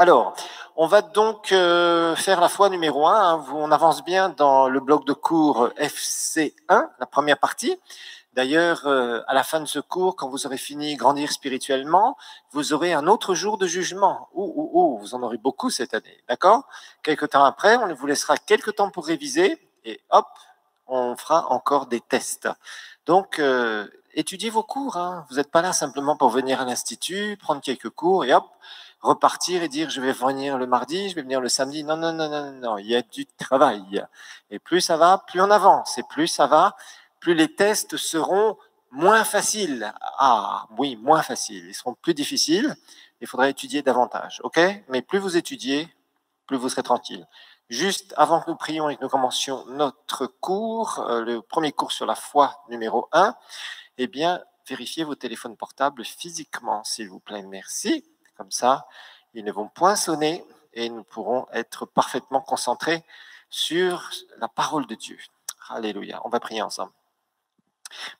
Alors, on va donc faire la foi numéro 1. Hein. On avance bien dans le bloc de cours FC1, la première partie. D'ailleurs, à la fin de ce cours, quand vous aurez fini Grandir spirituellement, vous aurez un autre jour de jugement. Vous en aurez beaucoup cette année, d'accord? Quelques temps après, on vous laissera quelques temps pour réviser et hop, on fera encore des tests. Donc, étudiez vos cours. Hein. Vous n'êtes pas là simplement pour venir à l'Institut, prendre quelques cours et hop, repartir et dire je vais venir le mardi, je vais venir le samedi. Non, non, non, non, non, il y a du travail. Et plus ça va, plus on avance. Et plus ça va, plus les tests seront moins faciles. Ah oui, moins faciles. Ils seront plus difficiles. Il faudra étudier davantage. OK? Mais plus vous étudiez, plus vous serez tranquille. Juste avant que nous prions et que nous commencions notre cours, le premier cours sur la foi numéro 1, eh bien, vérifiez vos téléphones portables physiquement, s'il vous plaît. Merci. Comme ça, ils ne vont point sonner et nous pourrons être parfaitement concentrés sur la parole de Dieu. Alléluia. On va prier ensemble.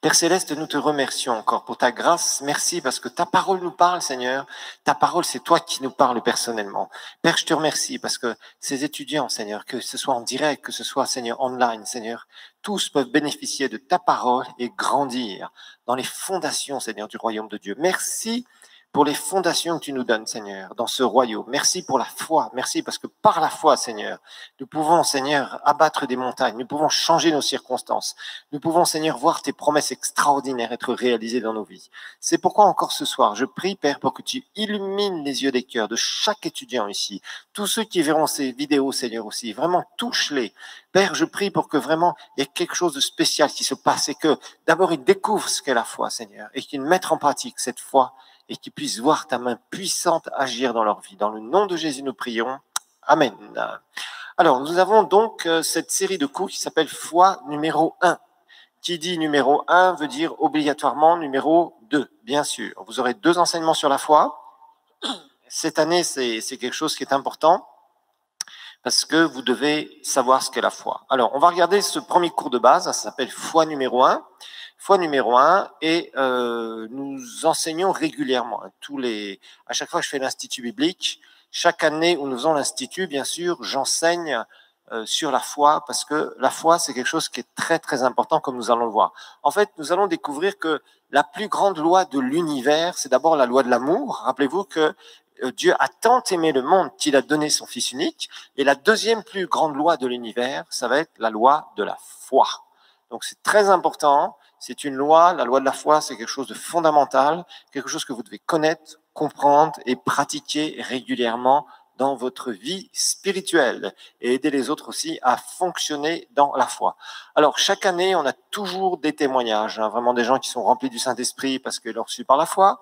Père Céleste, nous te remercions encore pour ta grâce. Merci parce que ta parole nous parle, Seigneur. Ta parole, c'est toi qui nous parles personnellement. Père, je te remercie parce que ces étudiants, Seigneur, que ce soit en direct, que ce soit, Seigneur, online, Seigneur, tous peuvent bénéficier de ta parole et grandir dans les fondations, Seigneur, du royaume de Dieu. Merci pour les fondations que tu nous donnes, Seigneur, dans ce royaume. Merci pour la foi. Merci parce que par la foi, Seigneur, nous pouvons, Seigneur, abattre des montagnes. Nous pouvons changer nos circonstances. Nous pouvons, Seigneur, voir tes promesses extraordinaires être réalisées dans nos vies. C'est pourquoi encore ce soir, je prie, Père, pour que tu illumines les yeux des cœurs de chaque étudiant ici. Tous ceux qui verront ces vidéos, Seigneur, aussi, vraiment touche-les. Père, je prie pour que vraiment il y ait quelque chose de spécial qui se passe et que d'abord ils découvrent ce qu'est la foi, Seigneur, et qu'ils mettent en pratique cette foi et qu'ils puissent voir ta main puissante agir dans leur vie. Dans le nom de Jésus, nous prions. Amen. Alors, nous avons donc cette série de cours qui s'appelle foi numéro 1. Qui dit numéro 1 veut dire obligatoirement numéro 2, bien sûr. Vous aurez 2 enseignements sur la foi. Cette année, c'est quelque chose qui est important parce que vous devez savoir ce qu'est la foi. Alors, on va regarder ce premier cours de base, ça s'appelle foi numéro 1. Foi numéro 1, et nous enseignons régulièrement. À chaque fois que je fais l'Institut biblique, chaque année où nous faisons l'Institut, bien sûr, j'enseigne sur la foi, parce que la foi, c'est quelque chose qui est très, très important, comme nous allons le voir. En fait, nous allons découvrir que la plus grande loi de l'univers, c'est d'abord la loi de l'amour. Rappelez-vous que Dieu a tant aimé le monde qu'il a donné son Fils unique. Et la deuxième plus grande loi de l'univers, ça va être la loi de la foi. Donc, c'est très important. C'est une loi, la loi de la foi, c'est quelque chose de fondamental, quelque chose que vous devez connaître, comprendre et pratiquer régulièrement dans votre vie spirituelle et aider les autres aussi à fonctionner dans la foi. Alors, chaque année, on a toujours des témoignages, hein, vraiment des gens qui sont remplis du Saint-Esprit parce qu'ils l'ont reçu par la foi.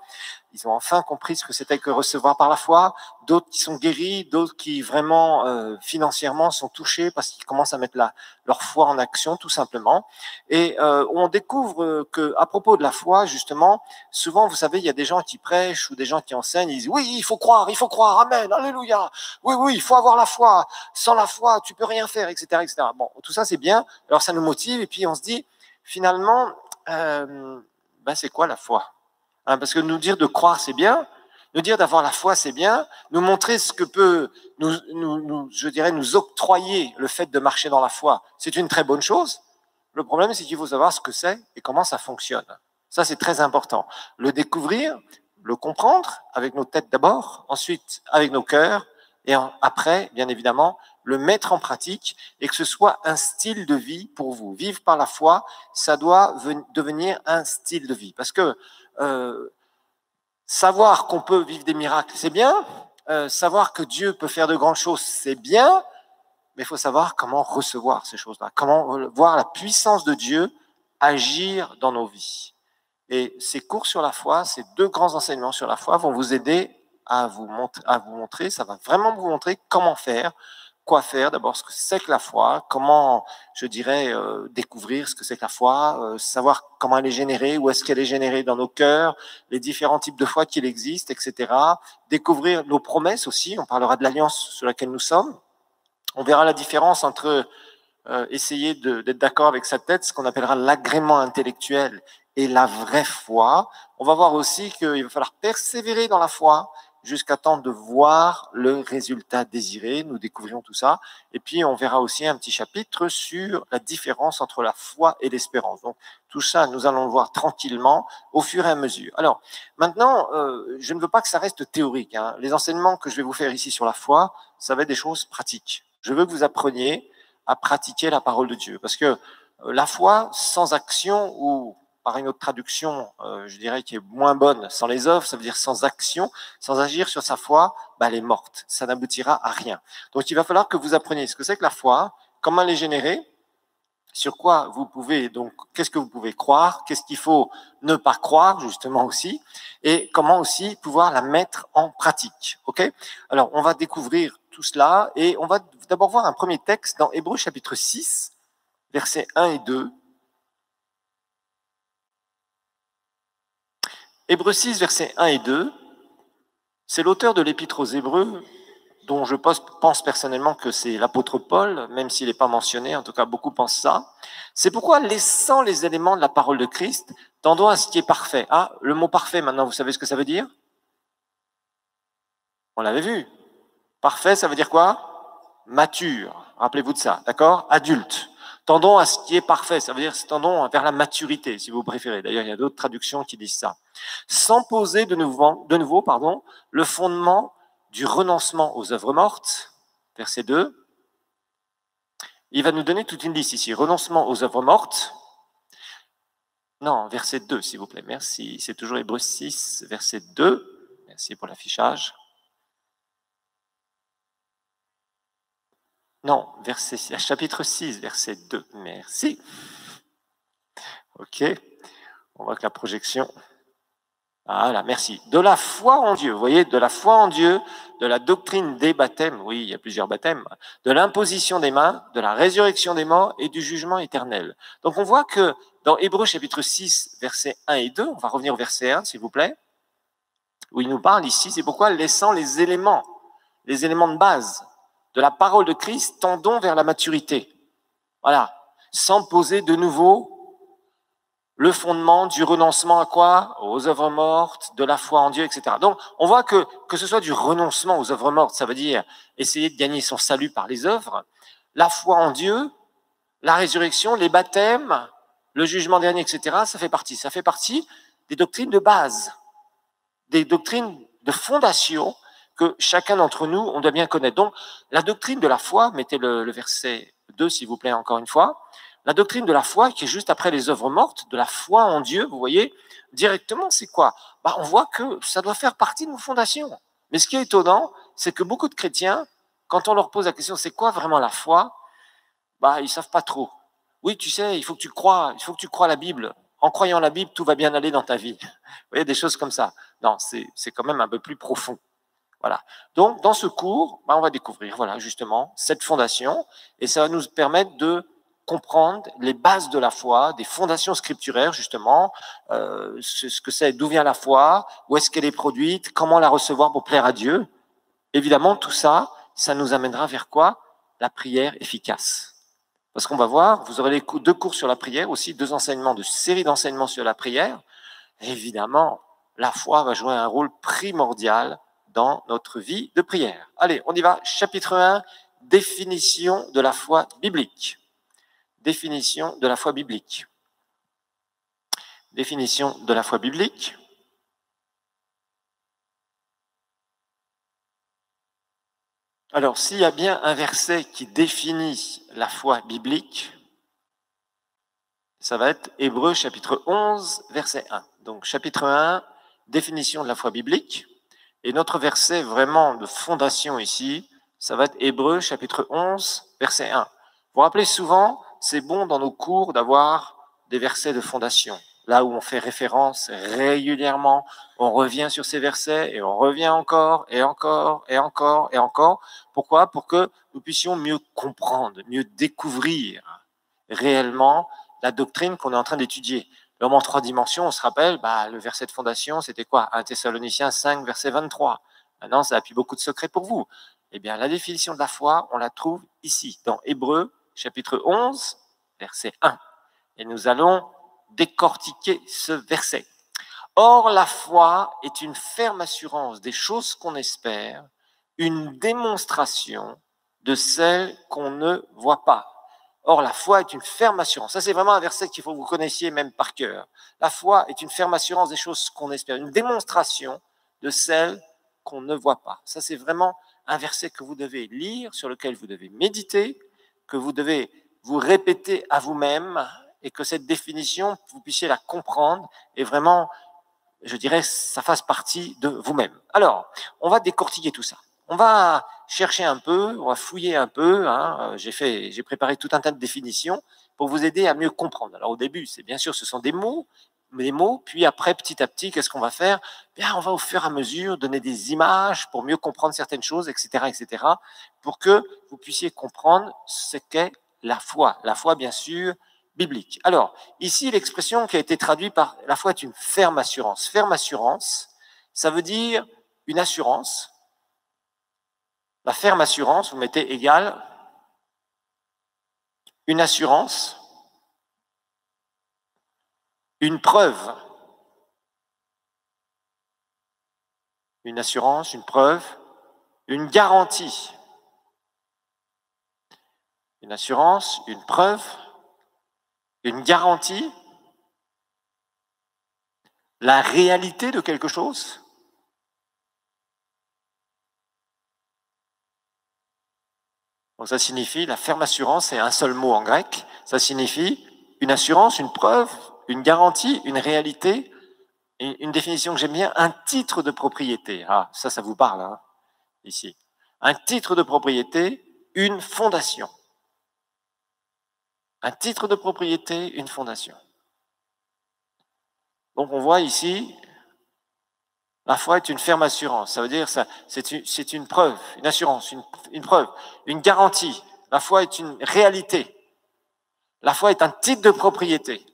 Ils ont enfin compris ce que c'était que recevoir par la foi. D'autres qui sont guéris, d'autres qui vraiment financièrement sont touchés parce qu'ils commencent à mettre leur foi en action, tout simplement. Et on découvre que à propos de la foi, justement, souvent, vous savez, il y a des gens qui prêchent ou des gens qui enseignent, ils disent oui, il faut croire, amen, alléluia. Oui, il faut avoir la foi. Sans la foi, tu peux rien faire, etc., etc. Bon, tout ça c'est bien. Alors ça nous motive et puis on se dit finalement, c'est quoi la foi? Hein, parce que nous dire de croire, c'est bien. Nous dire d'avoir la foi, c'est bien. Nous montrer ce que peut nous octroyer le fait de marcher dans la foi, c'est une très bonne chose. Le problème, c'est qu'il faut savoir ce que c'est et comment ça fonctionne. Ça, c'est très important. Le découvrir, le comprendre avec nos têtes d'abord, ensuite avec nos cœurs, et après, bien évidemment, le mettre en pratique et que ce soit un style de vie pour vous. Vivre par la foi, ça doit devenir un style de vie. Parce que savoir qu'on peut vivre des miracles, c'est bien. Savoir que Dieu peut faire de grandes choses, c'est bien. Mais il faut savoir comment recevoir ces choses-là, comment voir la puissance de Dieu agir dans nos vies. Et ces cours sur la foi, ces 2 grands enseignements sur la foi vont vous aider à vous montrer, ça va vraiment vous montrer comment faire, quoi faire, d'abord ce que c'est que la foi, comment, je dirais, découvrir ce que c'est que la foi, savoir comment elle est générée, où est-ce qu'elle est générée dans nos cœurs, les différents types de foi qu'il existe, etc. Découvrir nos promesses aussi, on parlera de l'alliance sur laquelle nous sommes. On verra la différence entre essayer d'être d'accord avec sa tête, ce qu'on appellera l'agrément intellectuel et la vraie foi. On va voir aussi qu'il va falloir persévérer dans la foi jusqu'à temps de voir le résultat désiré. Nous découvrirons tout ça. Et puis, on verra aussi un petit chapitre sur la différence entre la foi et l'espérance. Donc, tout ça, nous allons le voir tranquillement au fur et à mesure. Alors, maintenant, je ne veux pas que ça reste théorique, hein. Les enseignements que je vais vous faire ici sur la foi, ça va être des choses pratiques. Je veux que vous appreniez à pratiquer la parole de Dieu. Parce que la foi sans action, ou par une autre traduction, je dirais qui est moins bonne, sans les œuvres, ça veut dire sans action, sans agir sur sa foi, bah, elle est morte. Ça n'aboutira à rien. Donc il va falloir que vous appreniez ce que c'est que la foi, comment elle est générée, sur quoi vous pouvez, donc, qu'est-ce que vous pouvez croire, qu'est-ce qu'il faut ne pas croire, justement aussi, et comment aussi pouvoir la mettre en pratique. Ok ? Alors, on va découvrir tout cela, et on va d'abord voir un premier texte dans Hébreux chapitre 6, versets 1 et 2. Hébreux 6, versets 1 et 2, c'est l'auteur de l'Épître aux Hébreux, dont je pense personnellement que c'est l'apôtre Paul, même s'il n'est pas mentionné, en tout cas beaucoup pensent ça. C'est pourquoi, laissant les éléments de la parole de Christ, tendons à ce qui est parfait. Ah, le mot parfait, maintenant, vous savez ce que ça veut dire? On l'avait vu. Parfait, ça veut dire quoi? Mature. Rappelez-vous de ça, d'accord? Adulte. Tendons à ce qui est parfait, ça veut dire tendons vers la maturité, si vous préférez. D'ailleurs, il y a d'autres traductions qui disent ça. Sans poser de nouveau le fondement du renoncement aux œuvres mortes, verset 2. Il va nous donner toute une liste ici. Renoncement aux œuvres mortes. Non, verset 2, s'il vous plaît. Merci. C'est toujours Hébreux 6, verset 2. Merci pour l'affichage. Non, chapitre 6, verset 2. Merci. Ok. On voit que la projection... Voilà, merci. De la foi en Dieu, vous voyez, de la foi en Dieu, de la doctrine des baptêmes, oui, il y a plusieurs baptêmes, de l'imposition des mains, de la résurrection des morts et du jugement éternel. Donc on voit que dans Hébreux chapitre 6, versets 1 et 2, on va revenir au verset 1, s'il vous plaît, où il nous parle ici, c'est pourquoi, laissant les éléments de base de la parole de Christ, tendons vers la maturité. Voilà, sans poser de nouveau le fondement du renoncement à quoi? Aux œuvres mortes, de la foi en Dieu, etc. Donc, on voit que ce soit du renoncement aux œuvres mortes, ça veut dire essayer de gagner son salut par les œuvres, la foi en Dieu, la résurrection, les baptêmes, le jugement dernier, etc., ça fait partie des doctrines de base, des doctrines de fondation que chacun d'entre nous, on doit bien connaître. Donc, la doctrine de la foi, mettez le verset 2, s'il vous plaît, encore une fois, la doctrine de la foi, qui est juste après les œuvres mortes, de la foi en Dieu, vous voyez, directement, c'est quoi? On voit que ça doit faire partie de nos fondations. Mais ce qui est étonnant, c'est que beaucoup de chrétiens, quand on leur pose la question, c'est quoi vraiment la foi? Ils ne savent pas trop. Oui, tu sais, il faut que tu crois la Bible. En croyant la Bible, tout va bien aller dans ta vie. Vous voyez, des choses comme ça. Non, c'est quand même un peu plus profond. Voilà. Donc, dans ce cours, on va découvrir, voilà, justement, cette fondation, et ça va nous permettre de comprendre les bases de la foi, des fondations scripturaires, justement, ce que c'est, d'où vient la foi, où est-ce qu'elle est produite, comment la recevoir pour plaire à Dieu. Évidemment, tout ça, ça nous amènera vers quoi? La prière efficace. Parce qu'on va voir, vous aurez 2 cours sur la prière, aussi 2 enseignements, de série d'enseignements sur la prière. Évidemment, la foi va jouer un rôle primordial dans notre vie de prière. Allez, on y va. Chapitre 1, définition de la foi biblique. Définition de la foi biblique. Définition de la foi biblique. Alors, s'il y a bien un verset qui définit la foi biblique, ça va être Hébreux chapitre 11, verset 1. Donc, chapitre 1, définition de la foi biblique. Et notre verset vraiment de fondation ici, ça va être Hébreux chapitre 11, verset 1. Vous vous rappelez souvent, c'est bon dans nos cours d'avoir des versets de fondation. Là où on fait référence régulièrement, on revient sur ces versets et on revient encore et encore et encore et encore. Pourquoi? Pour que nous puissions mieux comprendre, mieux découvrir réellement la doctrine qu'on est en train d'étudier. L'homme en 3 dimensions, on se rappelle, le verset de fondation, c'était quoi? 1 Thessaloniciens 5, verset 23. Maintenant, ça appuie beaucoup de secrets pour vous. Eh bien, la définition de la foi, on la trouve ici, dans Hébreux, chapitre 11, verset 1. Et nous allons décortiquer ce verset. Or, la foi est une ferme assurance des choses qu'on espère, une démonstration de celles qu'on ne voit pas. Or, la foi est une ferme assurance. Ça, c'est vraiment un verset qu'il faut que vous connaissiez même par cœur. La foi est une ferme assurance des choses qu'on espère, une démonstration de celles qu'on ne voit pas. Ça, c'est vraiment un verset que vous devez lire, sur lequel vous devez méditer, que vous devez vous répéter à vous-même, et que cette définition, vous puissiez la comprendre et vraiment, je dirais, ça fasse partie de vous-même. Alors, on va décortiquer tout ça. On va chercher un peu, on va fouiller un peu. Hein. J'ai préparé tout un tas de définitions pour vous aider à mieux comprendre. Alors au début, c'est bien sûr, ce sont des mots, puis après, petit à petit, qu'est-ce qu'on va faire? Bien, on va au fur et à mesure donner des images pour mieux comprendre certaines choses, etc., pour que vous puissiez comprendre ce qu'est la foi. La foi, bien sûr, biblique. Alors, ici, l'expression qui a été traduite par la foi est une ferme assurance. Ferme assurance, ça veut dire une assurance. La ferme assurance, vous mettez égal, une assurance, une preuve. Une assurance, une preuve, une garantie. Une assurance, une preuve, une garantie, la réalité de quelque chose. Donc ça signifie, la ferme assurance, c'est un seul mot en grec, ça signifie une assurance, une preuve, une garantie, une réalité, une définition que j'aime bien, un titre de propriété. Ah, ça vous parle, hein, ici. Un titre de propriété, une fondation. Un titre de propriété, une fondation. Donc on voit ici, la foi est une ferme assurance. Ça veut dire que c'est une preuve, une assurance, une preuve, une garantie. La foi est une réalité. La foi est un titre de propriété.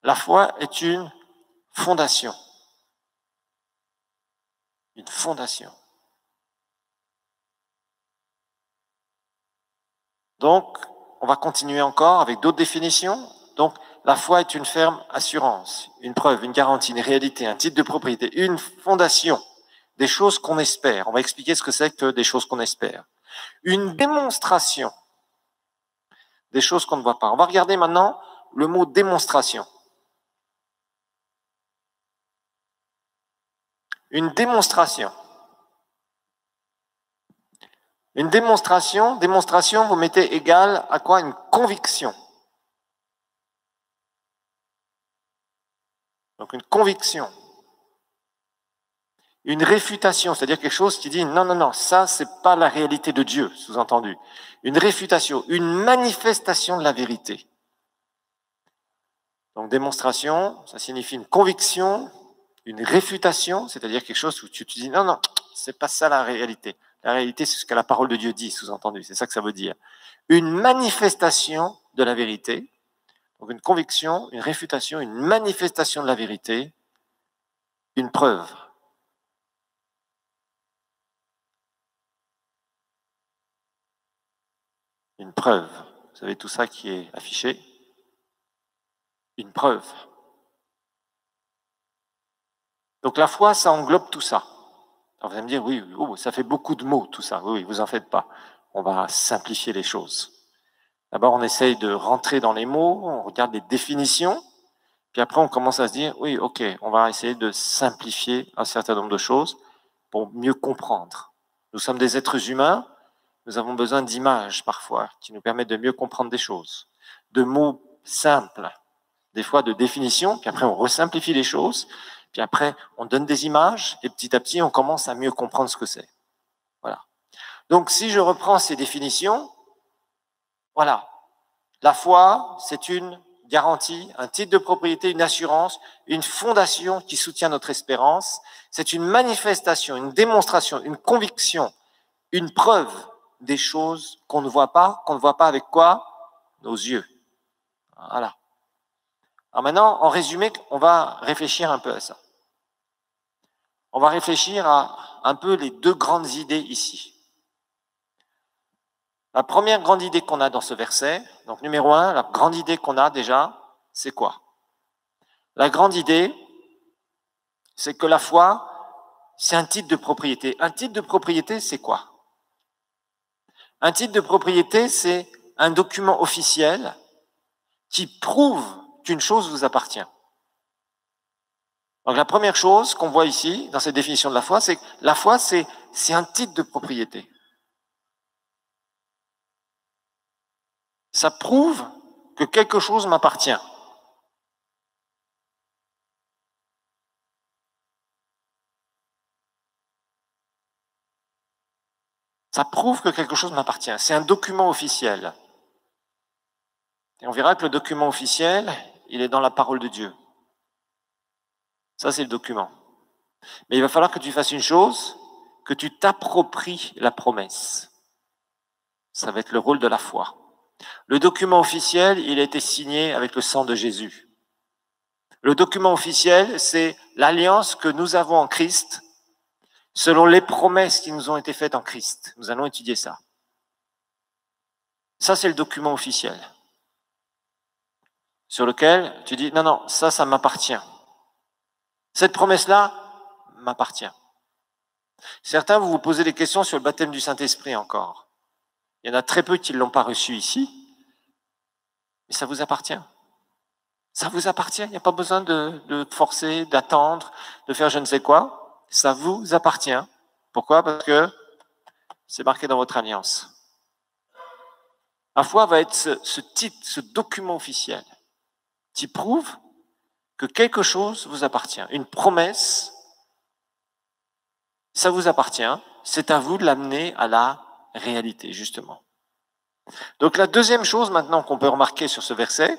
La foi est une fondation. Une fondation. Donc, on va continuer encore avec d'autres définitions. Donc, la foi est une ferme assurance, une preuve, une garantie, une réalité, un titre de propriété, une fondation, des choses qu'on espère. On va expliquer ce que c'est que des choses qu'on espère. Une démonstration des choses qu'on ne voit pas. On va regarder maintenant le mot démonstration. Une démonstration. Une démonstration, vous mettez égal à quoi? Une conviction. Donc une conviction. Une réfutation, c'est-à-dire quelque chose qui dit non, ça c'est pas la réalité de Dieu, sous-entendu. Une réfutation, une manifestation de la vérité. Donc démonstration, ça signifie une conviction, une réfutation, c'est-à-dire quelque chose où tu dis non, c'est pas ça la réalité. La réalité, c'est ce que la parole de Dieu dit, sous-entendu. C'est ça que ça veut dire. Une manifestation de la vérité. Donc une conviction, une réfutation, une manifestation de la vérité, une preuve. Une preuve. Vous savez tout ça qui est affiché. Une preuve. Donc la foi, ça englobe tout ça. Alors vous allez me dire, oui, ça fait beaucoup de mots tout ça. Oui, vous en faites pas. On va simplifier les choses. D'abord, on essaye de rentrer dans les mots, on regarde les définitions, puis après, on commence à se dire, oui, ok, on va essayer de simplifier un certain nombre de choses pour mieux comprendre. Nous sommes des êtres humains, nous avons besoin d'images parfois qui nous permettent de mieux comprendre des choses, de mots simples, des fois de définitions, puis après, on resimplifie les choses, puis après, on donne des images, et petit à petit, on commence à mieux comprendre ce que c'est. Voilà. Donc, si je reprends ces définitions, voilà. La foi, c'est une garantie, un titre de propriété, une assurance, une fondation qui soutient notre espérance. C'est une manifestation, une démonstration, une conviction, une preuve des choses qu'on ne voit pas avec quoi? Nos yeux. Voilà. Alors maintenant, en résumé, on va réfléchir un peu à ça. On va réfléchir à un peu les deux grandes idées ici. La première grande idée qu'on a dans ce verset, donc numéro 1, la grande idée qu'on a déjà, c'est quoi? La grande idée, c'est que la foi, c'est un titre de propriété. Un titre de propriété, c'est quoi? Un titre de propriété, c'est un document officiel qui prouve qu'une chose vous appartient. Donc la première chose qu'on voit ici, dans cette définition de la foi, c'est que la foi, c'est un titre de propriété. Ça prouve que quelque chose m'appartient. Ça prouve que quelque chose m'appartient. C'est un document officiel. Et on verra que le document officiel, il est dans la parole de Dieu. Ça, c'est le document. Mais il va falloir que tu fasses une chose, que tu t'appropries la promesse. Ça va être le rôle de la foi. Le document officiel, il a été signé avec le sang de Jésus. Le document officiel, c'est l'alliance que nous avons en Christ, selon les promesses qui nous ont été faites en Christ. Nous allons étudier ça. Ça, c'est le document officiel, sur lequel tu dis, non, non, ça m'appartient. Cette promesse-là m'appartient. Certains, vous vous posez des questions sur le baptême du Saint-Esprit encore. Il y en a très peu qui ne l'ont pas reçu ici, mais ça vous appartient. Ça vous appartient, il n'y a pas besoin de forcer, d'attendre, de faire je ne sais quoi. Ça vous appartient. Pourquoi? Parce que c'est marqué dans votre alliance. La foi va être ce titre, ce document officiel qui prouve que quelque chose vous appartient. Une promesse, ça vous appartient. C'est à vous de l'amener à la réalité, justement. Donc la deuxième chose maintenant qu'on peut remarquer sur ce verset,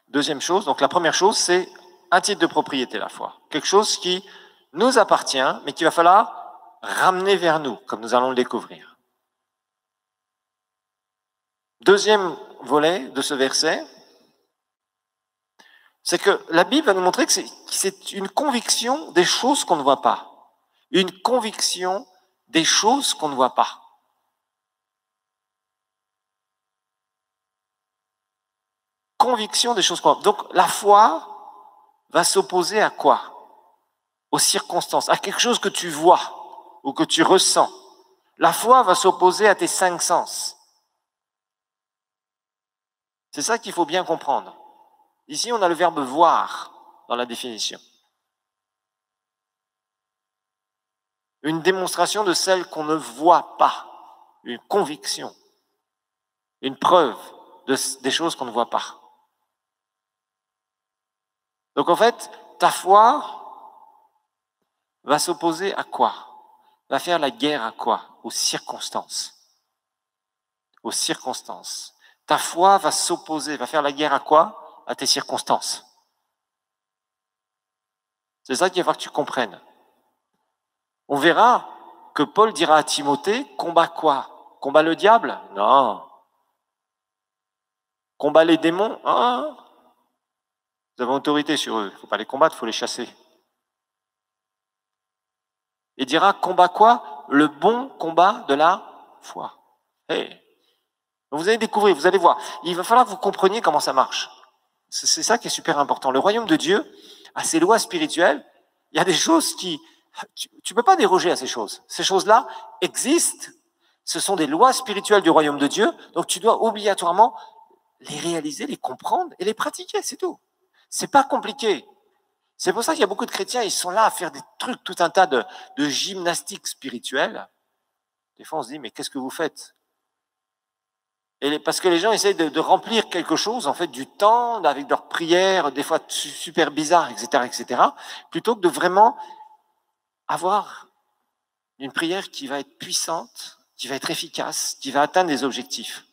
deuxième chose, donc la première chose, c'est un titre de propriété, la foi. Quelque chose qui nous appartient, mais qu'il va falloir ramener vers nous, comme nous allons le découvrir. Deuxième volet de ce verset, c'est que la Bible va nous montrer que c'est une conviction des choses qu'on ne voit pas. Une conviction des choses qu'on ne voit pas. Conviction des choses qu'on voit. Donc la foi va s'opposer à quoi? Aux circonstances, à quelque chose que tu vois ou que tu ressens. La foi va s'opposer à tes 5 sens. C'est ça qu'il faut bien comprendre. Ici, on a le verbe voir dans la définition. Une démonstration de celle qu'on ne voit pas. Une conviction. Une preuve des choses qu'on ne voit pas. Donc en fait, ta foi va s'opposer à quoi? Va faire la guerre à quoi? Aux circonstances. Aux circonstances. Ta foi va s'opposer, va faire la guerre à quoi? À tes circonstances. C'est ça qu'il va falloir que tu comprennes. On verra que Paul dira à Timothée, combat quoi? Combat le diable? Non. Combat les démons? Ah. Vous avez autorité sur eux. Il ne faut pas les combattre, il faut les chasser. Il dira, combat quoi? Le bon combat de la foi. Hey. Vous allez découvrir, vous allez voir. Il va falloir que vous compreniez comment ça marche. C'est ça qui est super important. Le royaume de Dieu a ses lois spirituelles. Il y a des choses qui... Tu ne peux pas déroger à ces choses. Ces choses-là existent. Ce sont des lois spirituelles du royaume de Dieu. Donc tu dois obligatoirement les réaliser, les comprendre et les pratiquer, c'est tout. C'est pas compliqué. C'est pour ça qu'il y a beaucoup de chrétiens, ils sont là à faire des trucs, tout un tas de gymnastique spirituelle. Des fois, on se dit, mais qu'est-ce que vous faites? Parce que les gens essayent de remplir quelque chose, en fait, du temps, avec leurs prières, des fois super bizarres, etc., plutôt que de vraiment avoir une prière qui va être puissante, qui va être efficace, qui va atteindre des objectifs.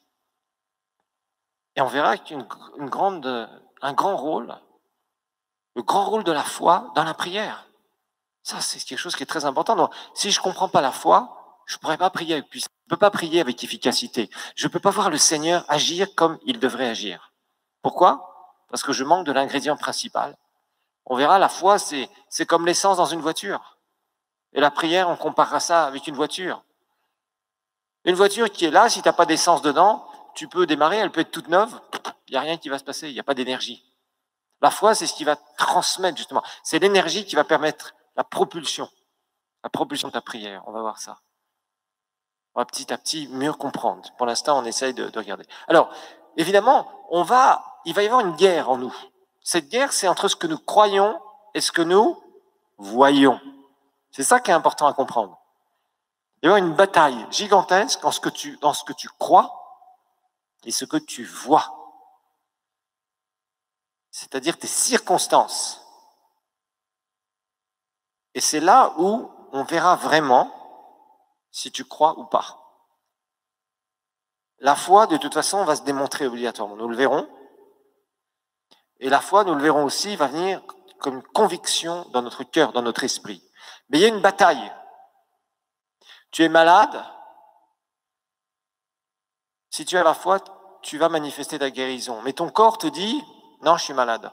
Et on verra qu'un grand rôle, le grand rôle de la foi dans la prière. Ça, c'est quelque chose qui est très important. Donc, si je ne comprends pas la foi, je ne pourrais pas prier avec puissance. Je ne peux pas prier avec efficacité. Je ne peux pas voir le Seigneur agir comme il devrait agir. Pourquoi? Parce que je manque de l'ingrédient principal. On verra, la foi, c'est comme l'essence dans une voiture. Et la prière, on comparera ça avec une voiture. Une voiture qui est là, si tu n'as pas d'essence dedans, tu peux démarrer, elle peut être toute neuve, il n'y a rien qui va se passer, il n'y a pas d'énergie. La foi, c'est ce qui va transmettre, justement. C'est l'énergie qui va permettre la propulsion de ta prière. On va voir ça. On va petit à petit mieux comprendre. Pour l'instant, on essaye de regarder. Alors, évidemment, il va y avoir une guerre en nous. Cette guerre, c'est entre ce que nous croyons et ce que nous voyons. C'est ça qui est important à comprendre. Il y a une bataille gigantesque dans ce que tu crois et ce que tu vois. C'est-à-dire tes circonstances. Et c'est là où on verra vraiment si tu crois ou pas. La foi, de toute façon, va se démontrer obligatoirement. Nous le verrons. Et la foi, nous le verrons aussi, va venir comme une conviction dans notre cœur, dans notre esprit. Mais il y a une bataille. Tu es malade. Si tu as la foi, tu vas manifester ta guérison. Mais ton corps te dit, non, je suis malade.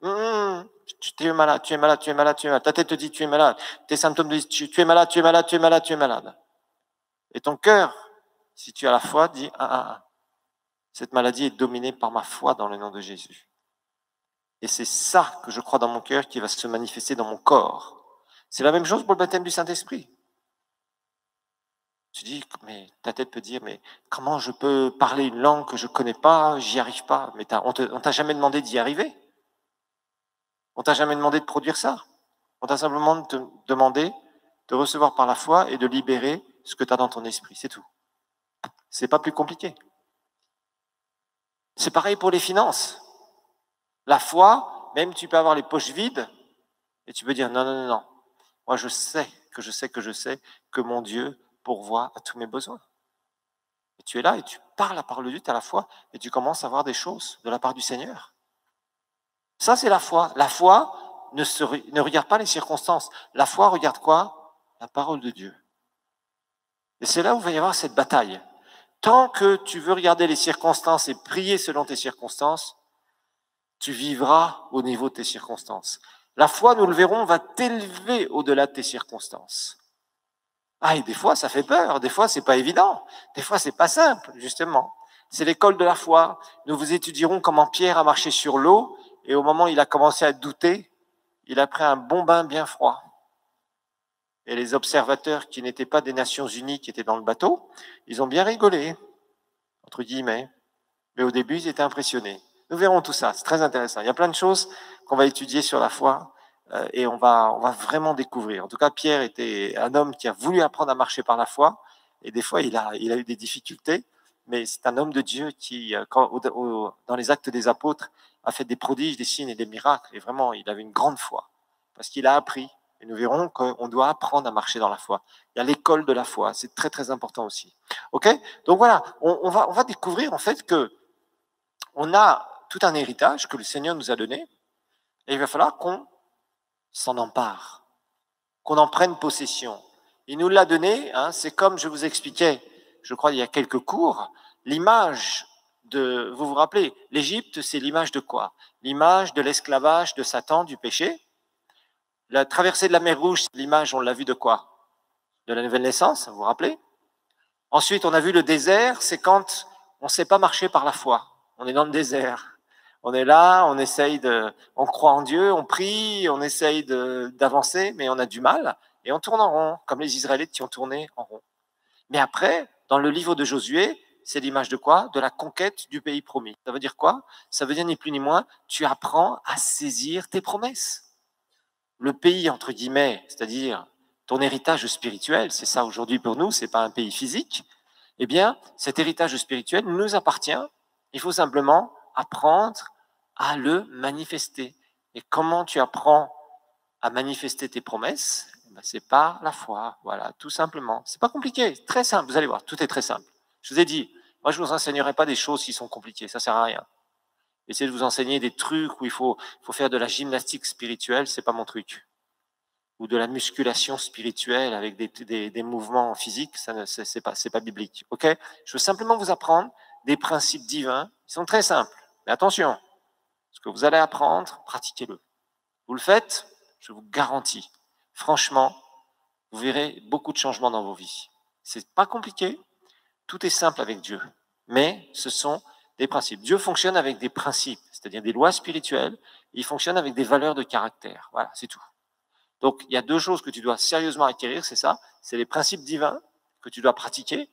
Tu es malade, tu es malade, tu es malade, tu es malade. Ta tête te dit, tu es malade. Tes symptômes te disent, tu es malade, tu es malade, tu es malade, tu es malade. Et ton cœur, si tu as la foi, dit, cette maladie est dominée par ma foi dans le nom de Jésus. Et c'est ça que je crois dans mon cœur qui va se manifester dans mon corps. C'est la même chose pour le baptême du Saint-Esprit. Tu dis, mais ta tête peut dire, mais comment je peux parler une langue que je ne connais pas, j'y arrive pas. Mais on t'a jamais demandé d'y arriver. On t'a jamais demandé de produire ça. On t'a simplement demandé de recevoir par la foi et de libérer ce que tu as dans ton esprit. C'est tout. C'est pas plus compliqué. C'est pareil pour les finances. La foi, même tu peux avoir les poches vides et tu peux dire non. Moi, je sais que mon Dieu pourvoit à tous mes besoins. Et tu es là et tu parles la parole de Dieu, tu as la foi et tu commences à voir des choses de la part du Seigneur. Ça, c'est la foi. La foi ne regarde pas les circonstances. La foi regarde quoi? La parole de Dieu. Et c'est là où il va y avoir cette bataille. Tant que tu veux regarder les circonstances et prier selon tes circonstances, tu vivras au niveau de tes circonstances. La foi, nous le verrons, va t'élever au-delà de tes circonstances. Et des fois, ça fait peur. Des fois, c'est pas évident. Des fois, c'est pas simple, justement. C'est l'école de la foi. Nous vous étudierons comment Pierre a marché sur l'eau et au moment où il a commencé à douter, il a pris un bon bain bien froid. Et les observateurs qui n'étaient pas des Nations Unies, qui étaient dans le bateau, ils ont bien rigolé, entre guillemets. Mais au début, ils étaient impressionnés. Nous verrons tout ça, c'est très intéressant. Il y a plein de choses qu'on va étudier sur la foi et on va vraiment découvrir. En tout cas, Pierre était un homme qui a voulu apprendre à marcher par la foi et des fois, il a eu des difficultés, mais c'est un homme de Dieu qui, dans les actes des apôtres, a fait des prodiges, des signes et des miracles. Et vraiment, il avait une grande foi parce qu'il a appris. Et nous verrons qu'on doit apprendre à marcher dans la foi. Il y a l'école de la foi, c'est très très important aussi. Ok? Donc voilà, on va découvrir en fait que on a tout un héritage que le Seigneur nous a donné, et il va falloir qu'on s'en empare, qu'on en prenne possession. Il nous l'a donné, c'est comme je vous expliquais, je crois il y a quelques cours, l'image de, vous vous rappelez, l'Égypte, c'est l'image de quoi? L'image de l'esclavage de Satan, du péché. La traversée de la mer Rouge, c'est l'image, on l'a vu de quoi? De la nouvelle naissance, vous vous rappelez? Ensuite, on a vu le désert, c'est quand on ne sait pas marcher par la foi. On est dans le désert. On est là, on croit en Dieu, on prie, on essaye d'avancer, mais on a du mal et on tourne en rond, comme les Israélites qui ont tourné en rond. Mais après, dans le livre de Josué, c'est l'image de quoi? De la conquête du pays promis. Ça veut dire quoi? Ça veut dire ni plus ni moins, tu apprends à saisir tes promesses. Le pays, entre guillemets, c'est-à-dire ton héritage spirituel, c'est ça aujourd'hui pour nous, c'est pas un pays physique, eh bien, cet héritage spirituel nous appartient. Il faut simplement apprendre à le manifester. Et comment tu apprends à manifester tes promesses? C'est par la foi, voilà, tout simplement. C'est pas compliqué, très simple, vous allez voir, tout est très simple. Je vous ai dit, moi je ne vous enseignerai pas des choses qui sont compliquées, ça sert à rien. Essayer de vous enseigner des trucs où il faut faire de la gymnastique spirituelle, c'est pas mon truc. Ou de la musculation spirituelle avec des mouvements physiques, ça c'est pas biblique. Ok? Je veux simplement vous apprendre des principes divins. Ils sont très simples. Mais attention, ce que vous allez apprendre, pratiquez-le. Vous le faites, je vous garantis. Franchement, vous verrez beaucoup de changements dans vos vies. C'est pas compliqué. Tout est simple avec Dieu. Mais ce sont des principes. Dieu fonctionne avec des principes. c'est-à-dire des lois spirituelles. Il fonctionne avec des valeurs de caractère. Voilà, c'est tout. Donc, il y a deux choses que tu dois sérieusement acquérir, c'est ça. C'est les principes divins que tu dois pratiquer.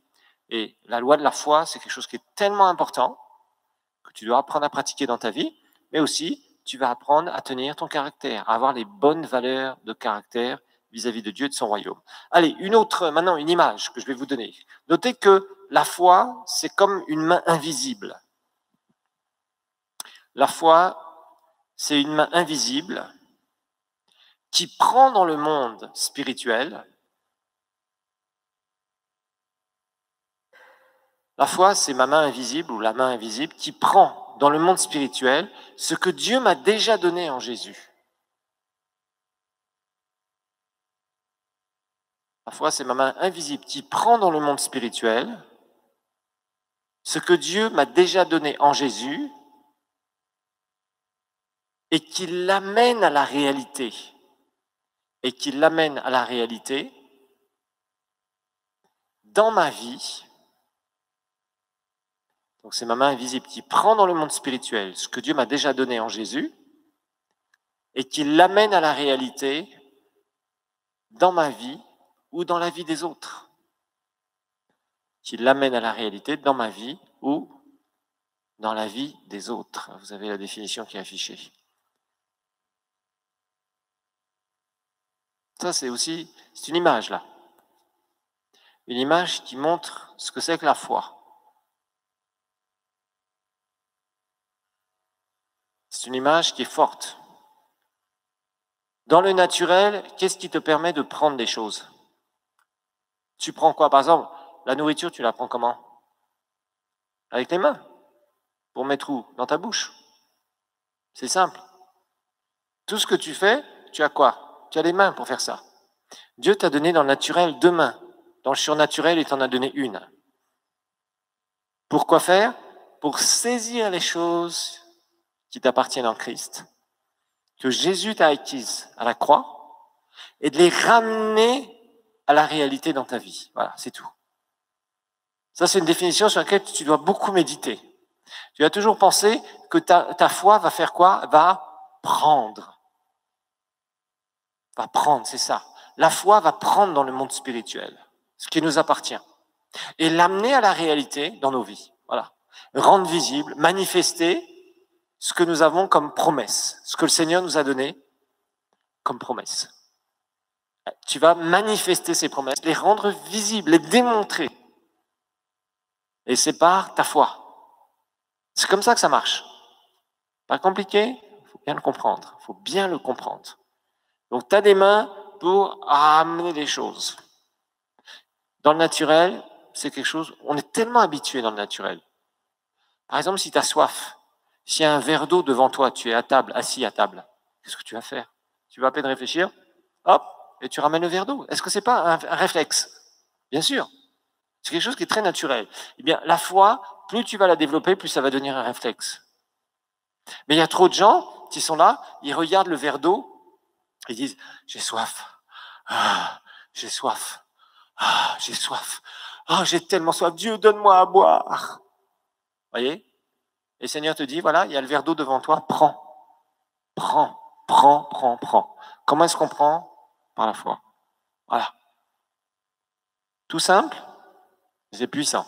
Et la loi de la foi, c'est quelque chose qui est tellement important que tu dois apprendre à pratiquer dans ta vie, mais aussi, tu vas apprendre à tenir ton caractère, à avoir les bonnes valeurs de caractère vis-à-vis de Dieu et de son royaume. Allez, maintenant une image que je vais vous donner. Notez que la foi, c'est comme une main invisible. La foi, c'est une main invisible qui prend dans le monde spirituel. La foi, c'est ma main invisible ou la main invisible qui prend dans le monde spirituel ce que Dieu m'a déjà donné en Jésus. La foi, c'est ma main invisible qui prend dans le monde spirituel ce que Dieu m'a déjà donné en Jésus et qui l'amène à la réalité. Et qui l'amène à la réalité dans ma vie. Donc c'est ma main invisible qui prend dans le monde spirituel ce que Dieu m'a déjà donné en Jésus et qui l'amène à la réalité dans ma vie ou dans la vie des autres. Qui l'amène à la réalité dans ma vie ou dans la vie des autres. Vous avez la définition qui est affichée. Ça, c'est une image là. Une image qui montre ce que c'est que la foi. C'est une image qui est forte. Dans le naturel, qu'est-ce qui te permet de prendre des choses? Tu prends quoi? Par exemple, la nourriture, tu la prends comment? Avec les mains. Pour mettre où? Dans ta bouche. C'est simple. Tout ce que tu fais, tu as quoi? Tu as les mains pour faire ça. Dieu t'a donné dans le naturel 2 mains. Dans le surnaturel, il t'en a donné une. Pour quoi faire? Pour saisir les choses qui t'appartiennent en Christ, que Jésus t'a acquises à la croix, et de les ramener à la réalité dans ta vie. Voilà, c'est tout. Ça, c'est une définition sur laquelle tu dois beaucoup méditer. Tu vas toujours penser que ta foi va faire quoi? Va prendre. Va prendre, c'est ça. La foi va prendre dans le monde spirituel, ce qui nous appartient, et l'amener à la réalité dans nos vies. Voilà. Rendre visible, manifester ce que nous avons comme promesse, ce que le Seigneur nous a donné comme promesse. Tu vas manifester ces promesses, les rendre visibles, les démontrer. Et c'est par ta foi. C'est comme ça que ça marche. Pas compliqué, il faut bien le comprendre. Il faut bien le comprendre. Donc, tu as des mains pour amener les choses. Dans le naturel, c'est quelque chose, on est tellement habitué dans le naturel. Par exemple, si tu as soif, s'il y a un verre d'eau devant toi, tu es à table, assis à table, qu'est-ce que tu vas faire? Tu vas à peine réfléchir, hop, et tu ramènes le verre d'eau. Est-ce que c'est pas un réflexe? Bien sûr. C'est quelque chose qui est très naturel. Eh bien, la foi, plus tu vas la développer, plus ça va devenir un réflexe. Mais il y a trop de gens qui sont là, ils regardent le verre d'eau, ils disent « j'ai soif, ah, j'ai soif, ah, j'ai soif, ah, j'ai tellement soif, Dieu, donne-moi à boire. » Voyez? Et le Seigneur te dit, voilà, il y a le verre d'eau devant toi, prends, prends, prends, prends, prends. Comment est-ce qu'on prend? Par la foi. Voilà. Tout simple, c'est puissant.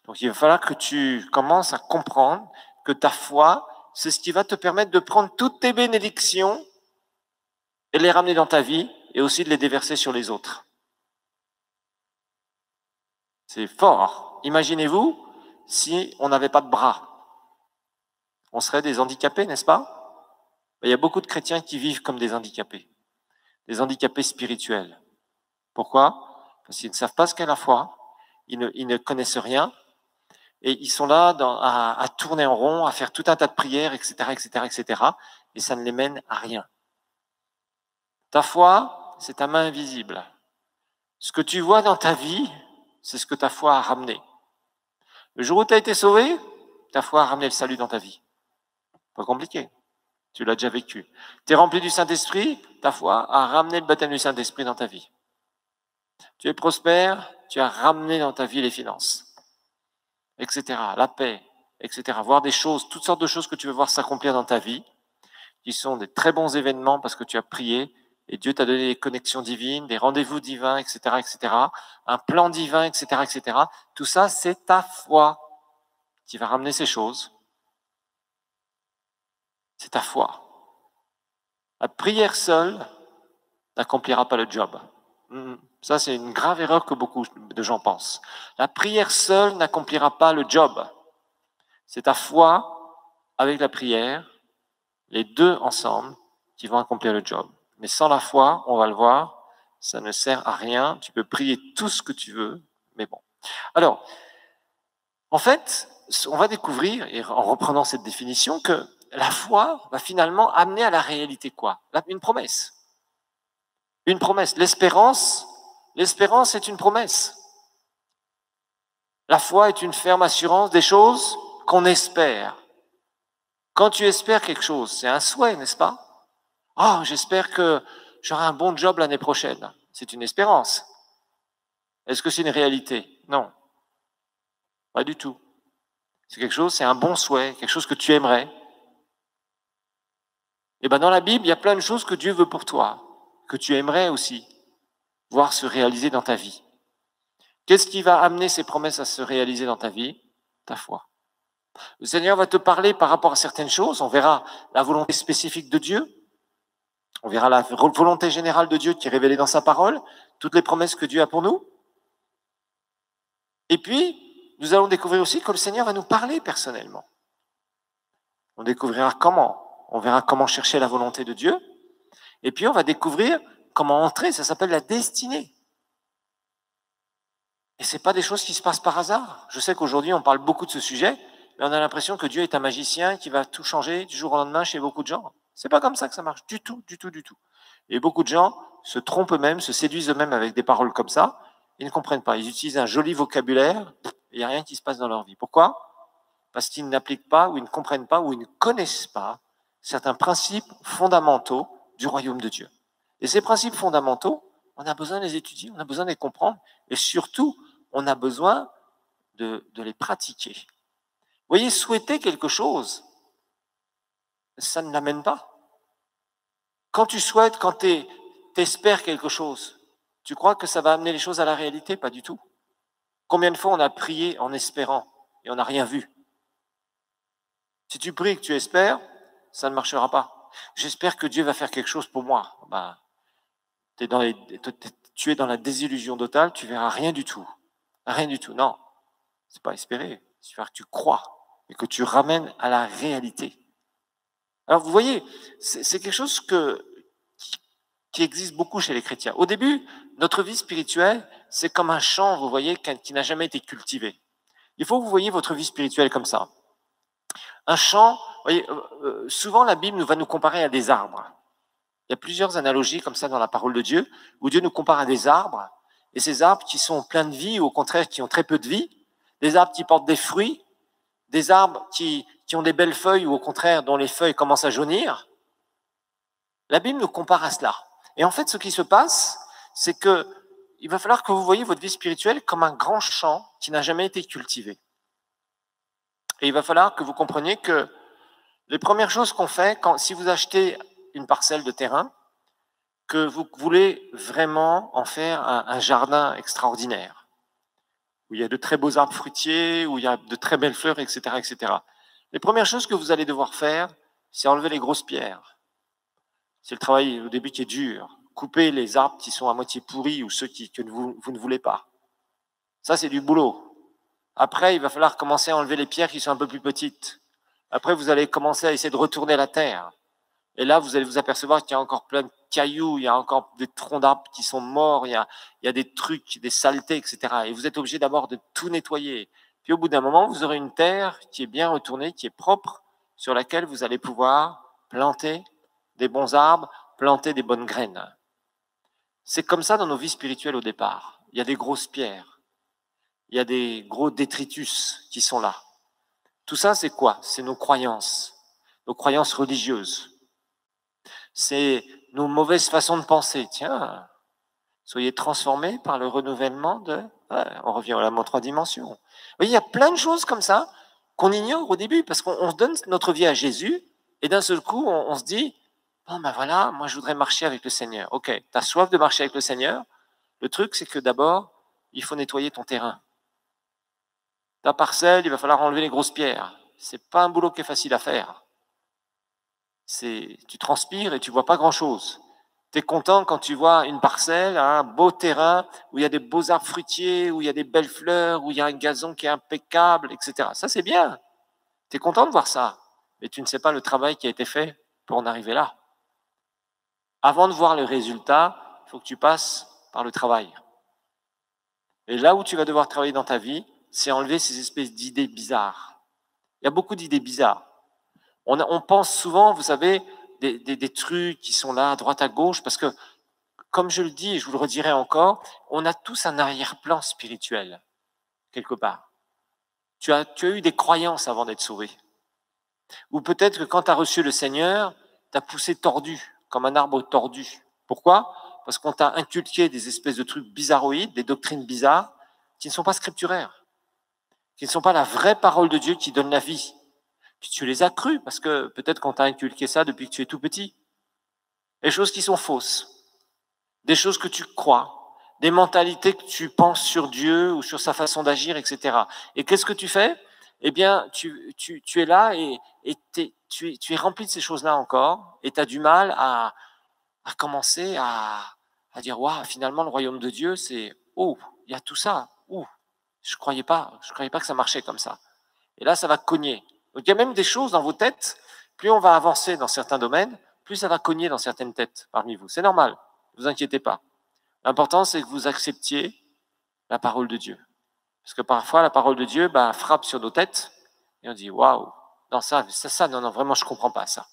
Donc il va falloir que tu commences à comprendre que ta foi, c'est ce qui va te permettre de prendre toutes tes bénédictions et de les ramener dans ta vie et aussi de les déverser sur les autres. C'est fort. Imaginez-vous si on n'avait pas de bras. On serait des handicapés, n'est-ce pas? Il y a beaucoup de chrétiens qui vivent comme des handicapés spirituels. Pourquoi? Parce qu'ils ne savent pas ce qu'est la foi, ils ne connaissent rien, et ils sont là à tourner en rond, à faire tout un tas de prières, etc., etc., etc., et ça ne les mène à rien. Ta foi, c'est ta main invisible. Ce que tu vois dans ta vie, c'est ce que ta foi a ramené. Le jour où tu as été sauvé, ta foi a ramené le salut dans ta vie. Pas compliqué. Tu l'as déjà vécu. Tu es rempli du Saint-Esprit, ta foi a ramené le baptême du Saint-Esprit dans ta vie. Tu es prospère, tu as ramené dans ta vie les finances, etc. La paix, etc. Voir des choses, toutes sortes de choses que tu veux voir s'accomplir dans ta vie, qui sont des très bons événements parce que tu as prié et Dieu t'a donné des connexions divines, des rendez-vous divins, etc., etc., un plan divin, etc., etc. Tout ça, c'est ta foi qui va ramener ces choses. C'est ta foi. La prière seule n'accomplira pas le job. Ça, c'est une grave erreur que beaucoup de gens pensent. La prière seule n'accomplira pas le job. C'est ta foi avec la prière, les deux ensemble, qui vont accomplir le job. Mais sans la foi, on va le voir, ça ne sert à rien. Tu peux prier tout ce que tu veux, mais bon. Alors, en fait, on va découvrir, et en reprenant cette définition, que la foi va finalement amener à la réalité quoi? Une promesse. Une promesse. L'espérance est une promesse. La foi est une ferme assurance des choses qu'on espère. Quand tu espères quelque chose, c'est un souhait, n'est-ce pas? Oh, j'espère que j'aurai un bon job l'année prochaine. C'est une espérance. Est-ce que c'est une réalité? Non. Pas du tout. C'est quelque chose, c'est un bon souhait, quelque chose que tu aimerais. Et bien dans la Bible, il y a plein de choses que Dieu veut pour toi, que tu aimerais aussi voir se réaliser dans ta vie. Qu'est-ce qui va amener ces promesses à se réaliser dans ta vie? Ta foi. Le Seigneur va te parler par rapport à certaines choses. On verra la volonté spécifique de Dieu. On verra la volonté générale de Dieu qui est révélée dans sa parole, toutes les promesses que Dieu a pour nous. Et puis, nous allons découvrir aussi que le Seigneur va nous parler personnellement. On découvrira comment. On verra comment chercher la volonté de Dieu. Et puis, on va découvrir comment entrer. Ça s'appelle la destinée. Et ce n'est pas des choses qui se passent par hasard. Je sais qu'aujourd'hui, on parle beaucoup de ce sujet, mais on a l'impression que Dieu est un magicien qui va tout changer du jour au lendemain chez beaucoup de gens. C'est pas comme ça que ça marche, du tout, du tout, du tout. Et beaucoup de gens se trompent eux-mêmes, se séduisent eux-mêmes avec des paroles comme ça. Ils ne comprennent pas. Ils utilisent un joli vocabulaire, il n'y a rien qui se passe dans leur vie. Pourquoi? Parce qu'ils n'appliquent pas, ou ils ne comprennent pas, ou ils ne connaissent pas certains principes fondamentaux du royaume de Dieu. Et ces principes fondamentaux, on a besoin de les étudier, on a besoin de les comprendre, et surtout, on a besoin de les pratiquer. Vous voyez, souhaiter quelque chose, ça ne l'amène pas. Quand tu souhaites, quand tu espères quelque chose, tu crois que ça va amener les choses à la réalité? Pas du tout. Combien de fois on a prié en espérant et on n'a rien vu? Si tu pries et que tu espères, ça ne marchera pas. J'espère que Dieu va faire quelque chose pour moi. Tu es dans la désillusion totale, tu verras rien du tout. Rien du tout, non. C'est pas espérer, c'est faire que tu crois et que tu ramènes à la réalité. Alors vous voyez, c'est quelque chose qui existe beaucoup chez les chrétiens. Au début, notre vie spirituelle, c'est comme un champ, vous voyez, qui n'a jamais été cultivé. Il faut que vous voyez votre vie spirituelle comme ça. Un champ, vous voyez, souvent la Bible va nous comparer à des arbres. Il y a plusieurs analogies comme ça dans la parole de Dieu, où Dieu nous compare à des arbres, et ces arbres qui sont pleins de vie, ou au contraire qui ont très peu de vie, des arbres qui portent des fruits, des arbres qui ont des belles feuilles, ou au contraire dont les feuilles commencent à jaunir. La Bible nous compare à cela. Et en fait, ce qui se passe, c'est que il va falloir que vous voyez votre vie spirituelle comme un grand champ qui n'a jamais été cultivé. Et il va falloir que vous compreniez que les premières choses qu'on fait, si vous achetez une parcelle de terrain, que vous voulez vraiment en faire un jardin extraordinaire, où il y a de très beaux arbres fruitiers, où il y a de très belles fleurs, etc., etc. Les premières choses que vous allez devoir faire, c'est enlever les grosses pierres. C'est le travail au début qui est dur. Couper les arbres qui sont à moitié pourris ou ceux que vous ne voulez pas. Ça, c'est du boulot. Après, il va falloir commencer à enlever les pierres qui sont un peu plus petites. Après, vous allez commencer à essayer de retourner la terre. Et là, vous allez vous apercevoir qu'il y a encore plein de cailloux, il y a encore des troncs d'arbres qui sont morts, il y a des trucs, des saletés, etc. Et vous êtes obligé d'abord de tout nettoyer. Puis au bout d'un moment, vous aurez une terre qui est bien retournée, qui est propre, sur laquelle vous allez pouvoir planter des bons arbres, planter des bonnes graines. C'est comme ça dans nos vies spirituelles au départ. Il y a des grosses pierres. Il y a des gros détritus qui sont là. Tout ça, c'est quoi? C'est nos croyances religieuses. C'est nos mauvaises façons de penser. Tiens, soyez transformés par le renouvellement on revient à l'amour 3 dimensions. Vous voyez, il y a plein de choses comme ça qu'on ignore au début, parce qu'on donne notre vie à Jésus, et d'un seul coup, on se dit, bon ben voilà, moi je voudrais marcher avec le Seigneur. Ok, tu as soif de marcher avec le Seigneur. Le truc, c'est que d'abord, il faut nettoyer ton terrain. Ta parcelle, il va falloir enlever les grosses pierres. C'est pas un boulot qui est facile à faire. Tu transpires et tu vois pas grand-chose. Tu es content quand tu vois une parcelle, un beau terrain, où il y a des beaux arbres fruitiers, où il y a des belles fleurs, où il y a un gazon qui est impeccable, etc. Ça, c'est bien. Tu es content de voir ça. Mais tu ne sais pas le travail qui a été fait pour en arriver là. Avant de voir le résultat, il faut que tu passes par le travail. Et là où tu vas devoir travailler dans ta vie, c'est enlever ces espèces d'idées bizarres. Il y a beaucoup d'idées bizarres. On pense souvent, vous savez, des trucs qui sont là, à droite, à gauche, parce que, comme je le dis, et je vous le redirai encore, on a tous un arrière-plan spirituel, quelque part. Tu as eu des croyances avant d'être sauvé. Ou peut-être que quand tu as reçu le Seigneur, tu as poussé tordu, comme un arbre tordu. Pourquoi ? Parce qu'on t'a inculqué des espèces de trucs bizarroïdes, des doctrines bizarres, qui ne sont pas scripturaires, qui ne sont pas la vraie parole de Dieu qui donne la vie. Puis tu les as crues, parce que peut-être qu'on t'a inculqué ça depuis que tu es tout petit. Des choses qui sont fausses, des choses que tu crois, des mentalités que tu penses sur Dieu ou sur sa façon d'agir, etc. Et qu'est-ce que tu fais ? Eh bien, tu es là et tu es rempli de ces choses-là encore, et tu as du mal à commencer à dire, waouh, finalement, le royaume de Dieu, c'est, oh, il y a tout ça, oh, je croyais pas que ça marchait comme ça. Et là, ça va cogner. Donc, il y a même des choses dans vos têtes, plus on va avancer dans certains domaines, plus ça va cogner dans certaines têtes parmi vous. C'est normal, ne vous inquiétez pas. L'important, c'est que vous acceptiez la parole de Dieu. Parce que parfois, la parole de Dieu frappe sur nos têtes et on dit, waouh, non, non, vraiment, je ne comprends pas ça.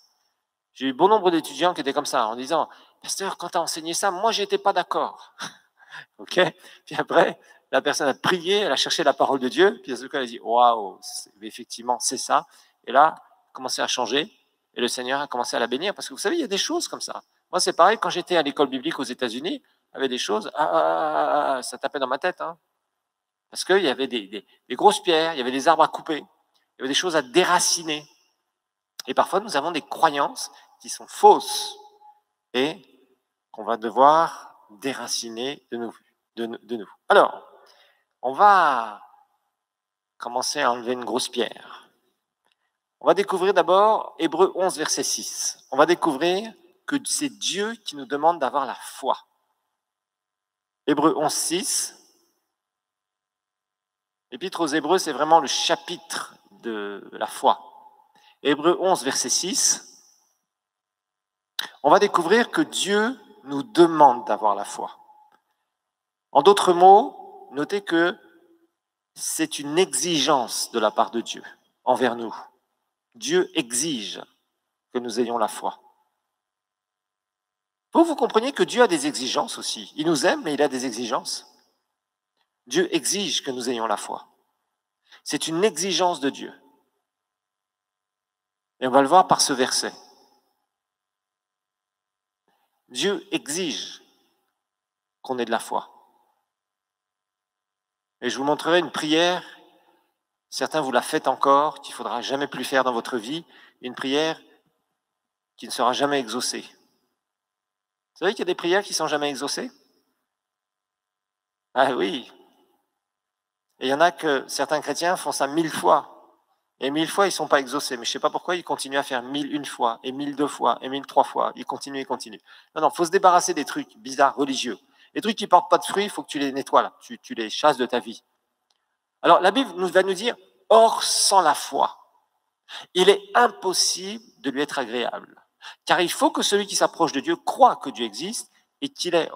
J'ai eu bon nombre d'étudiants qui étaient comme ça, en disant, pasteur, quand tu as enseigné ça, moi, je n'étais pas d'accord. Ok ? Puis après, la personne a prié, elle a cherché la parole de Dieu, puis à ce moment-là, elle a dit, waouh, effectivement, c'est ça. Et là, elle a commencé à changer, et le Seigneur a commencé à la bénir, parce que vous savez, il y a des choses comme ça. Moi, c'est pareil, quand j'étais à l'école biblique aux États-Unis, il y avait des choses, ça tapait dans ma tête, hein. Parce qu'il y avait des grosses pierres, il y avait des arbres à couper, il y avait des choses à déraciner. Et parfois, nous avons des croyances qui sont fausses et qu'on va devoir déraciner de nous. Alors, on va commencer à enlever une grosse pierre. On va découvrir d'abord Hébreux 11, verset 6. On va découvrir que c'est Dieu qui nous demande d'avoir la foi. Hébreux 11, 6. L'Épître aux Hébreux, c'est vraiment le chapitre de la foi. Hébreux 11, verset 6. On va découvrir que Dieu nous demande d'avoir la foi. En d'autres mots, notez que c'est une exigence de la part de Dieu envers nous. Dieu exige que nous ayons la foi. Vous compreniez que Dieu a des exigences aussi. Il nous aime, mais il a des exigences. Dieu exige que nous ayons la foi. C'est une exigence de Dieu. Et on va le voir par ce verset. Dieu exige qu'on ait de la foi. Et je vous montrerai une prière, certains vous la faites encore, qu'il ne faudra jamais plus faire dans votre vie, une prière qui ne sera jamais exaucée. Vous savez qu'il y a des prières qui ne sont jamais exaucées ? Ah oui. Et il y en a que certains chrétiens font ça 1000 fois. Et 1000 fois, ils ne sont pas exaucés. Mais je ne sais pas pourquoi ils continuent à faire 1001 fois, et 1002 fois, et 1003 fois. Ils continuent. Non, il faut se débarrasser des trucs bizarres, religieux. Les trucs qui ne portent pas de fruits, il faut que tu les nettoies, là. Tu les chasses de ta vie. Alors, la Bible va nous dire, or, sans la foi, il est impossible de lui être agréable. Car il faut que celui qui s'approche de Dieu croit que Dieu existe et qu'il est,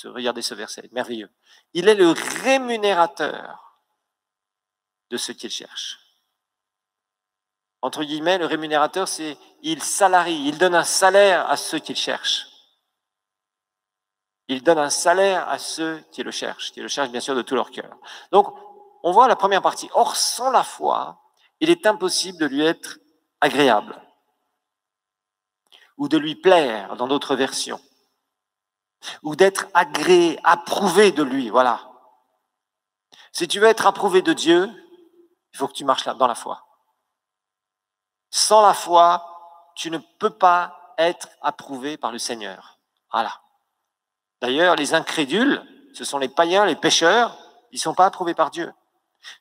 regardez ce verset, merveilleux, il est le rémunérateur de ceux qu'il cherche. Entre guillemets, le rémunérateur, c'est il salarie, il donne un salaire à ceux qu'il cherche. Il donne un salaire à ceux qui le cherchent bien sûr de tout leur cœur. Donc, on voit la première partie. Or, sans la foi, il est impossible de lui être agréable ou de lui plaire dans d'autres versions ou d'être agréé, approuvé de lui, voilà. Si tu veux être approuvé de Dieu, il faut que tu marches dans la foi. Sans la foi, tu ne peux pas être approuvé par le Seigneur. Voilà. D'ailleurs, les incrédules, ce sont les païens, les pécheurs, ils ne sont pas approuvés par Dieu.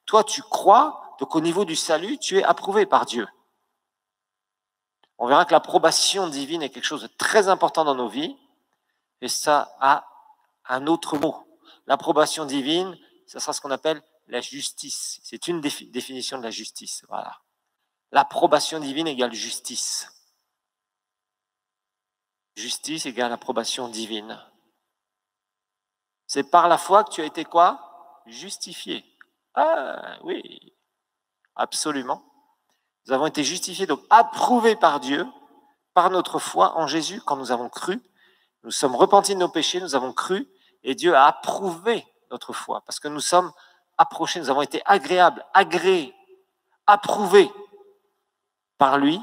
Toi, tu crois, donc au niveau du salut, tu es approuvé par Dieu. On verra que l'approbation divine est quelque chose de très important dans nos vies, et ça a un autre mot. L'approbation divine, ça sera ce qu'on appelle la justice. C'est une définition de la justice. Voilà. L'approbation divine égale justice. Justice égale approbation divine. C'est par la foi que tu as été quoi? Justifié. Ah oui, absolument. Nous avons été justifiés, donc approuvés par Dieu, par notre foi en Jésus, quand nous avons cru. Nous sommes repentis de nos péchés, nous avons cru, et Dieu a approuvé notre foi, parce que nous sommes approchés, nous avons été agréables, agréés, approuvés par lui,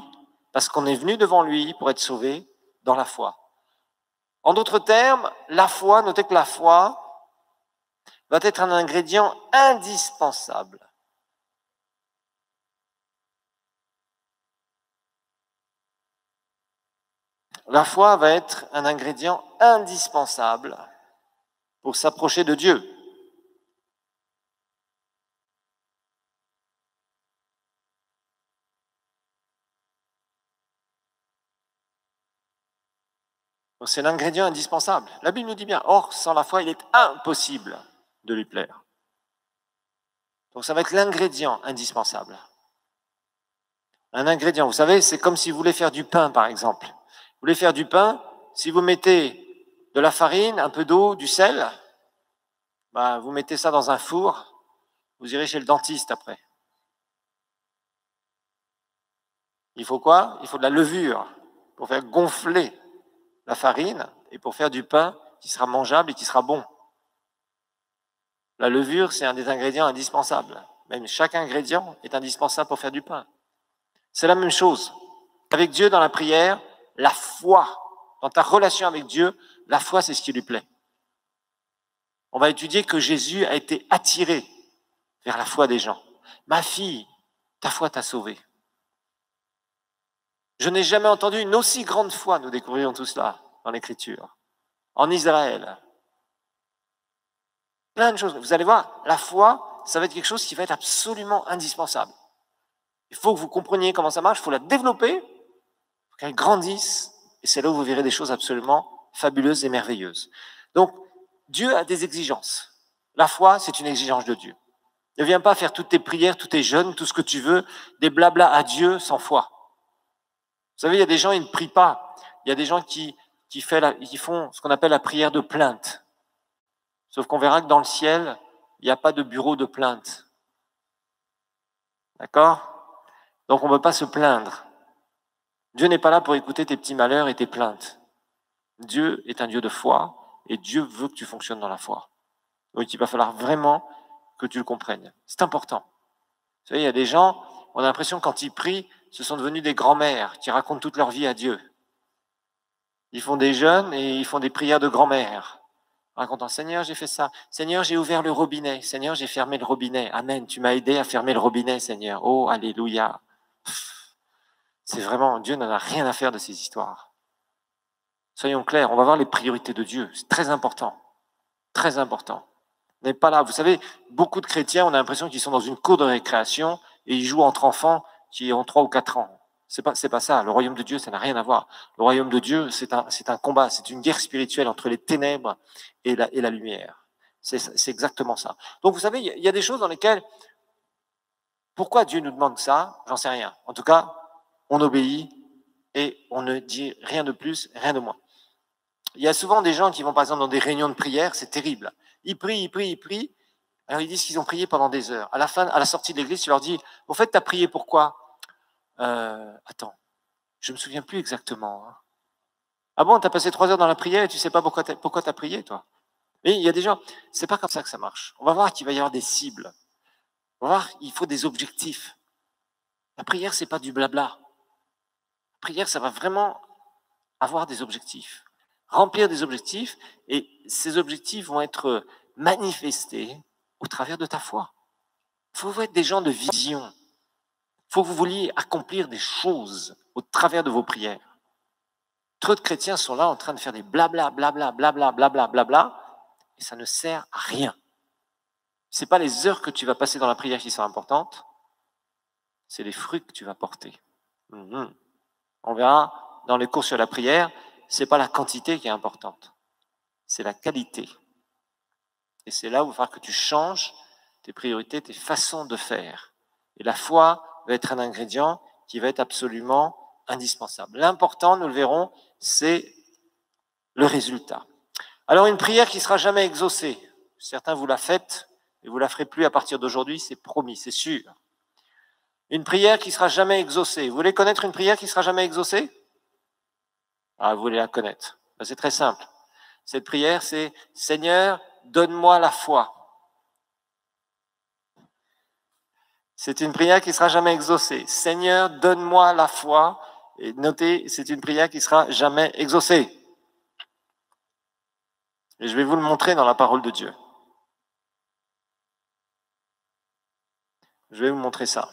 parce qu'on est venu devant lui pour être sauvés dans la foi. En d'autres termes, la foi, notez que la foi va être un ingrédient indispensable. La foi va être un ingrédient indispensable pour s'approcher de Dieu. Donc c'est l'ingrédient indispensable. La Bible nous dit bien, or, sans la foi, il est impossible de lui plaire. Donc ça va être l'ingrédient indispensable. Un ingrédient, vous savez, c'est comme si vous voulez faire du pain, par exemple. Vous voulez faire du pain, si vous mettez de la farine, un peu d'eau, du sel, bah, vous mettez ça dans un four, vous irez chez le dentiste après. Il faut quoi? Il faut de la levure pour faire gonfler la farine et pour faire du pain qui sera mangeable et qui sera bon. La levure, c'est un des ingrédients indispensables. Même chaque ingrédient est indispensable pour faire du pain. C'est la même chose. Avec Dieu dans la prière, la foi, dans ta relation avec Dieu, la foi, c'est ce qui lui plaît. On va étudier que Jésus a été attiré vers la foi des gens. Ma fille, ta foi t'a sauvée. Je n'ai jamais entendu une aussi grande foi, nous découvrirons tout cela dans l'Écriture. En Israël. Plein de choses. Vous allez voir, la foi, ça va être quelque chose qui va être absolument indispensable. Il faut que vous compreniez comment ça marche, il faut la développer, il faut qu'elle grandisse, et c'est là où vous verrez des choses absolument fabuleuses et merveilleuses. Donc, Dieu a des exigences. La foi, c'est une exigence de Dieu. Ne viens pas faire toutes tes prières, tous tes jeûnes, tout ce que tu veux, des blablas à Dieu sans foi. Vous savez, il y a des gens, ils ne prient pas. Il y a des gens qui font ce qu'on appelle la prière de plainte. Sauf qu'on verra que dans le ciel, il n'y a pas de bureau de plainte. D'accord? Donc on ne peut pas se plaindre. Dieu n'est pas là pour écouter tes petits malheurs et tes plaintes. Dieu est un Dieu de foi et Dieu veut que tu fonctionnes dans la foi. Donc il va falloir vraiment que tu le comprennes. C'est important. Vous savez, il y a des gens, on a l'impression que quand ils prient, ce sont devenus des grands-mères qui racontent toute leur vie à Dieu. Ils font des jeûnes et ils font des prières de grand-mère. Racontant, Seigneur, j'ai fait ça. Seigneur, j'ai ouvert le robinet. Seigneur, j'ai fermé le robinet. Amen. Tu m'as aidé à fermer le robinet, Seigneur. Oh, alléluia. C'est vraiment, Dieu n'en a rien à faire de ces histoires. Soyons clairs, on va voir les priorités de Dieu. C'est très important. Très important. On n'est pas là. Vous savez, beaucoup de chrétiens, on a l'impression qu'ils sont dans une cour de récréation et ils jouent entre enfants qui ont 3 ou 4 ans. C'est pas ça. Le royaume de Dieu, ça n'a rien à voir. Le royaume de Dieu, c'est un combat, c'est une guerre spirituelle entre les ténèbres et la lumière. C'est exactement ça. Donc, vous savez, il y a des choses dans lesquelles, pourquoi Dieu nous demande ça? J'en sais rien. En tout cas, on obéit et on ne dit rien de plus, rien de moins. Il y a souvent des gens qui vont, par exemple, dans des réunions de prière, c'est terrible. Ils prient. Alors, ils disent qu'ils ont prié pendant des heures. À la fin, à la sortie de l'église, tu leur dis, au fait, tu as prié pourquoi? Attends, je me souviens plus exactement. Hein. Ah bon, tu as passé 3 heures dans la prière et tu sais pas pourquoi tu as prié, toi? Mais il y a des gens, c'est pas comme ça que ça marche. On va voir qu'il va y avoir des cibles. On va voir, il faut des objectifs. La prière, c'est pas du blabla. La prière, ça va vraiment avoir des objectifs. Remplir des objectifs, et ces objectifs vont être manifestés au travers de ta foi. Il faut être des gens de vision. Il faut que vous vouliez accomplir des choses au travers de vos prières. Trop de chrétiens sont là en train de faire des blabla, blabla, blabla, blabla, blabla, et ça ne sert à rien. Ce n'est pas les heures que tu vas passer dans la prière qui sont importantes, c'est les fruits que tu vas porter. On verra dans les cours sur la prière, ce n'est pas la quantité qui est importante, c'est la qualité. Et c'est là où il va falloir que tu changes tes priorités, tes façons de faire. Et la foi va être un ingrédient qui va être absolument indispensable. L'important, nous le verrons, c'est le résultat. Alors une prière qui ne sera jamais exaucée. Certains vous la faites et vous ne la ferez plus à partir d'aujourd'hui, c'est promis, c'est sûr. Une prière qui ne sera jamais exaucée. Vous voulez connaître une prière qui ne sera jamais exaucée? Ah, vous voulez la connaître. Ben, c'est très simple. Cette prière, c'est « Seigneur, donne-moi la foi ». C'est une prière qui ne sera jamais exaucée. « Seigneur, donne-moi la foi ». Et notez, c'est une prière qui ne sera jamais exaucée. Et je vais vous le montrer dans la parole de Dieu. Je vais vous montrer ça.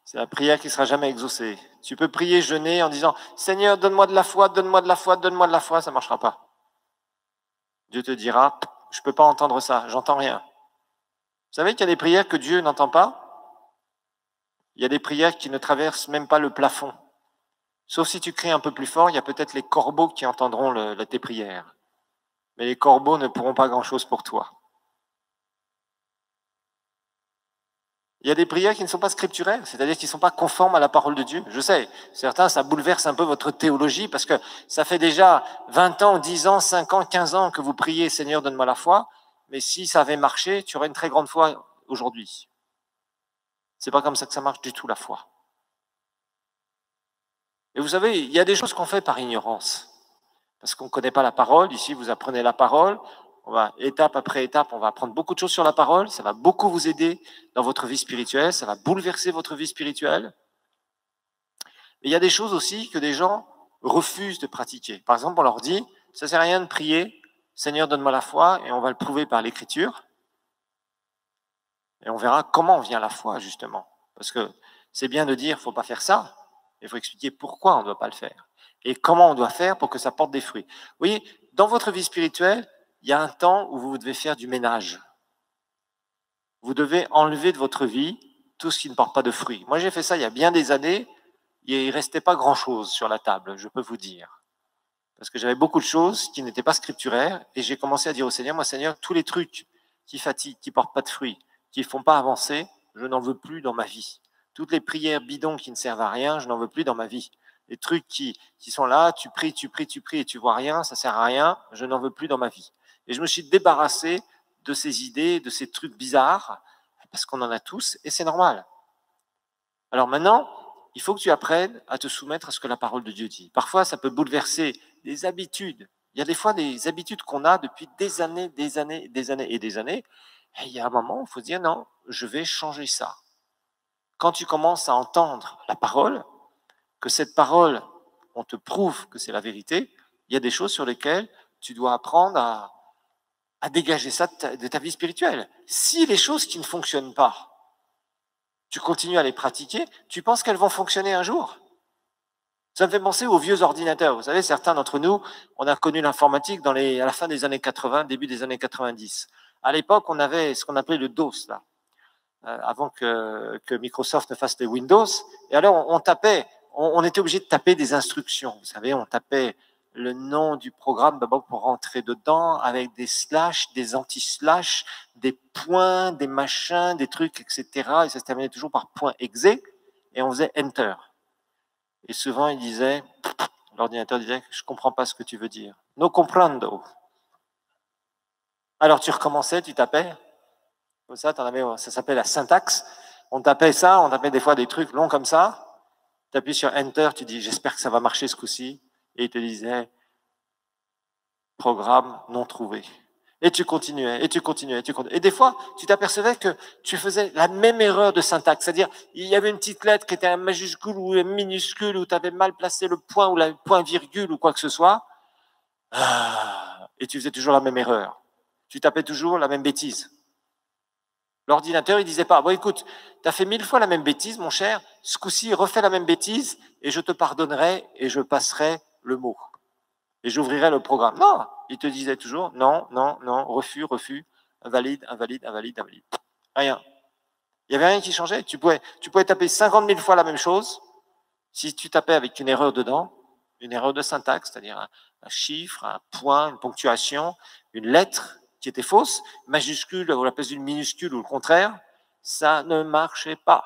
C'est la prière qui ne sera jamais exaucée. Tu peux prier, jeûner en disant « Seigneur, donne-moi de la foi, donne-moi de la foi, donne-moi de la foi », ça ne marchera pas. Dieu te dira « Je ne peux pas entendre ça, j'entends rien ». Vous savez qu'il y a des prières que Dieu n'entend pas? Il y a des prières qui ne traversent même pas le plafond. Sauf si tu cries un peu plus fort, il y a peut-être les corbeaux qui entendront tes prières. Mais les corbeaux ne pourront pas grand-chose pour toi. Il y a des prières qui ne sont pas scripturaires, c'est-à-dire qui ne sont pas conformes à la parole de Dieu. Je sais, certains, ça bouleverse un peu votre théologie parce que ça fait déjà 20 ans, 10 ans, 5 ans, 15 ans que vous priez « Seigneur, donne-moi la foi », mais si ça avait marché, tu aurais une très grande foi aujourd'hui. C'est pas comme ça que ça marche du tout, la foi. Et vous savez, il y a des choses qu'on fait par ignorance, parce qu'on ne connaît pas la parole. Ici, vous apprenez la parole. On va, étape après étape, on va apprendre beaucoup de choses sur la parole. Ça va beaucoup vous aider dans votre vie spirituelle. Ça va bouleverser votre vie spirituelle. Mais il y a des choses aussi que des gens refusent de pratiquer. Par exemple, on leur dit, ça ne sert à rien de prier, Seigneur, donne-moi la foi, et on va le prouver par l'Écriture. Et on verra comment vient la foi, justement. Parce que c'est bien de dire, il ne faut pas faire ça. Il faut expliquer pourquoi on ne doit pas le faire. Et comment on doit faire pour que ça porte des fruits. Vous voyez, dans votre vie spirituelle, il y a un temps où vous devez faire du ménage. Vous devez enlever de votre vie tout ce qui ne porte pas de fruits. Moi, j'ai fait ça il y a bien des années. Il ne restait pas grand-chose sur la table, je peux vous dire. Parce que j'avais beaucoup de choses qui n'étaient pas scripturaires. Et j'ai commencé à dire au Seigneur, moi, Seigneur, tous les trucs qui fatiguent, qui ne portent pas de fruits, qui ne font pas avancer, je n'en veux plus dans ma vie. Toutes les prières bidons qui ne servent à rien, je n'en veux plus dans ma vie. Les trucs qui sont là, tu pries et tu vois rien, ça ne sert à rien, je n'en veux plus dans ma vie. Et je me suis débarrassé de ces idées, de ces trucs bizarres, parce qu'on en a tous, et c'est normal. Alors maintenant, il faut que tu apprennes à te soumettre à ce que la parole de Dieu dit. Parfois, ça peut bouleverser des habitudes. Il y a des fois des habitudes qu'on a depuis des années. Et il y a un moment où il faut se dire, non, je vais changer ça. Quand tu commences à entendre la parole, que cette parole, on te prouve que c'est la vérité, il y a des choses sur lesquelles tu dois apprendre à dégager ça de ta vie spirituelle. Si les choses qui ne fonctionnent pas, tu continues à les pratiquer, tu penses qu'elles vont fonctionner un jour? Ça me fait penser aux vieux ordinateurs. Vous savez, certains d'entre nous, on a connu l'informatique à la fin des années 80, début des années 90. À l'époque, on avait ce qu'on appelait le DOS, là, avant que Microsoft ne fasse les Windows. Et alors, on était obligé de taper des instructions. Vous savez, on tapait le nom du programme d'abord pour rentrer dedans avec des slash, des anti-slash, des points, des machins, des trucs, etc. Et ça se terminait toujours par point exe et on faisait Enter. Et souvent, l'ordinateur disait, je ne comprends pas ce que tu veux dire. No comprendo. Alors tu recommençais, tu tapais. Comme ça, ça s'appelle la syntaxe. On tapait des fois des trucs longs comme ça. Tu appuies sur Enter, tu dis, j'espère que ça va marcher ce coup-ci. Et il te disait, programme non trouvé. Et tu continuais. Et des fois, tu t'apercevais que tu faisais la même erreur de syntaxe. C'est-à-dire, il y avait une petite lettre qui était un majuscule ou un minuscule, ou tu avais mal placé le point ou le point virgule ou quoi que ce soit. et tu faisais toujours la même erreur. Tu tapais toujours la même bêtise. L'ordinateur, il disait pas, bon écoute, tu as fait 1000 fois la même bêtise, mon cher, ce coup-ci, refais la même bêtise et je te pardonnerai et je passerai le mot. Et j'ouvrirai le programme. Non, il te disait toujours, non, non, non, refus, refus, invalide, invalide, invalide, invalide. Rien. Il n'y avait rien qui changeait. Tu pouvais taper 50 000 fois la même chose. Si tu tapais avec une erreur dedans, une erreur de syntaxe, c'est-à-dire un chiffre, un point, une ponctuation, une lettre qui était fausse, majuscule ou la place d'une minuscule ou le contraire, ça ne marchait pas.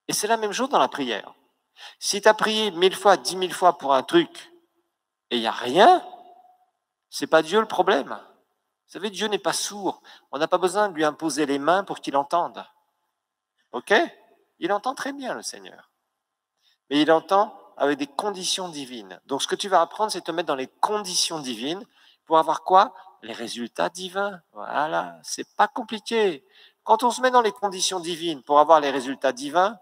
Et c'est la même chose dans la prière. Si tu as prié 1000 fois, 10 000 fois pour un truc et il n'y a rien, c'est pas Dieu le problème. Vous savez, Dieu n'est pas sourd. On n'a pas besoin de lui imposer les mains pour qu'il entende. Ok? Il entend très bien, le Seigneur. Mais il entend avec des conditions divines. Donc, ce que tu vas apprendre, c'est te mettre dans les conditions divines pour avoir quoi? Les résultats divins. Voilà, c'est pas compliqué. Quand on se met dans les conditions divines pour avoir les résultats divins,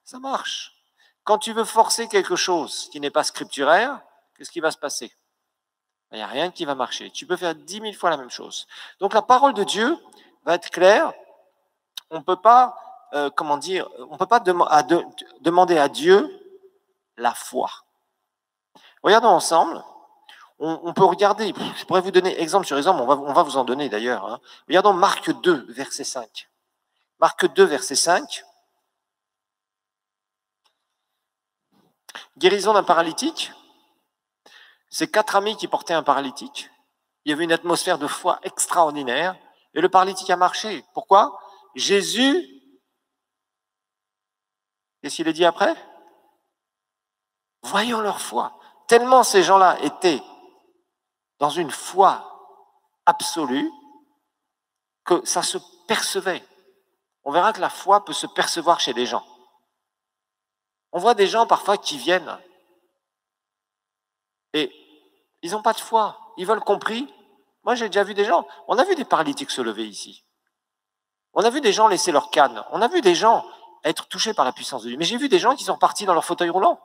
ça marche. Quand tu veux forcer quelque chose qui n'est pas scripturaire, qu'est-ce qui va se passer? Il n'y a rien qui va marcher. Tu peux faire 10 000 fois la même chose. Donc, la parole de Dieu va être claire. On ne peut pas, on peut pas demander à Dieu la foi. Regardons ensemble. On peut regarder, je pourrais vous donner exemple sur exemple, on va vous en donner d'ailleurs. Hein. Regardons Marc 2, verset 5. Marc 2, verset 5. Guérison d'un paralytique. C'est 4 amis qui portaient un paralytique. Il y avait une atmosphère de foi extraordinaire et le paralytique a marché. Pourquoi? Jésus, qu'est-ce qu'il a dit après? Voyons leur foi. Tellement ces gens-là étaient dans une foi absolue que ça se percevait. On verra que la foi peut se percevoir chez les gens. On voit des gens parfois qui viennent et ils n'ont pas de foi. Ils veulent compris. Moi, j'ai déjà vu des gens. On a vu des paralytiques se lever ici. On a vu des gens laisser leur canne. On a vu des gens être touchés par la puissance de Dieu. Mais j'ai vu des gens qui sont partis dans leur fauteuil roulant.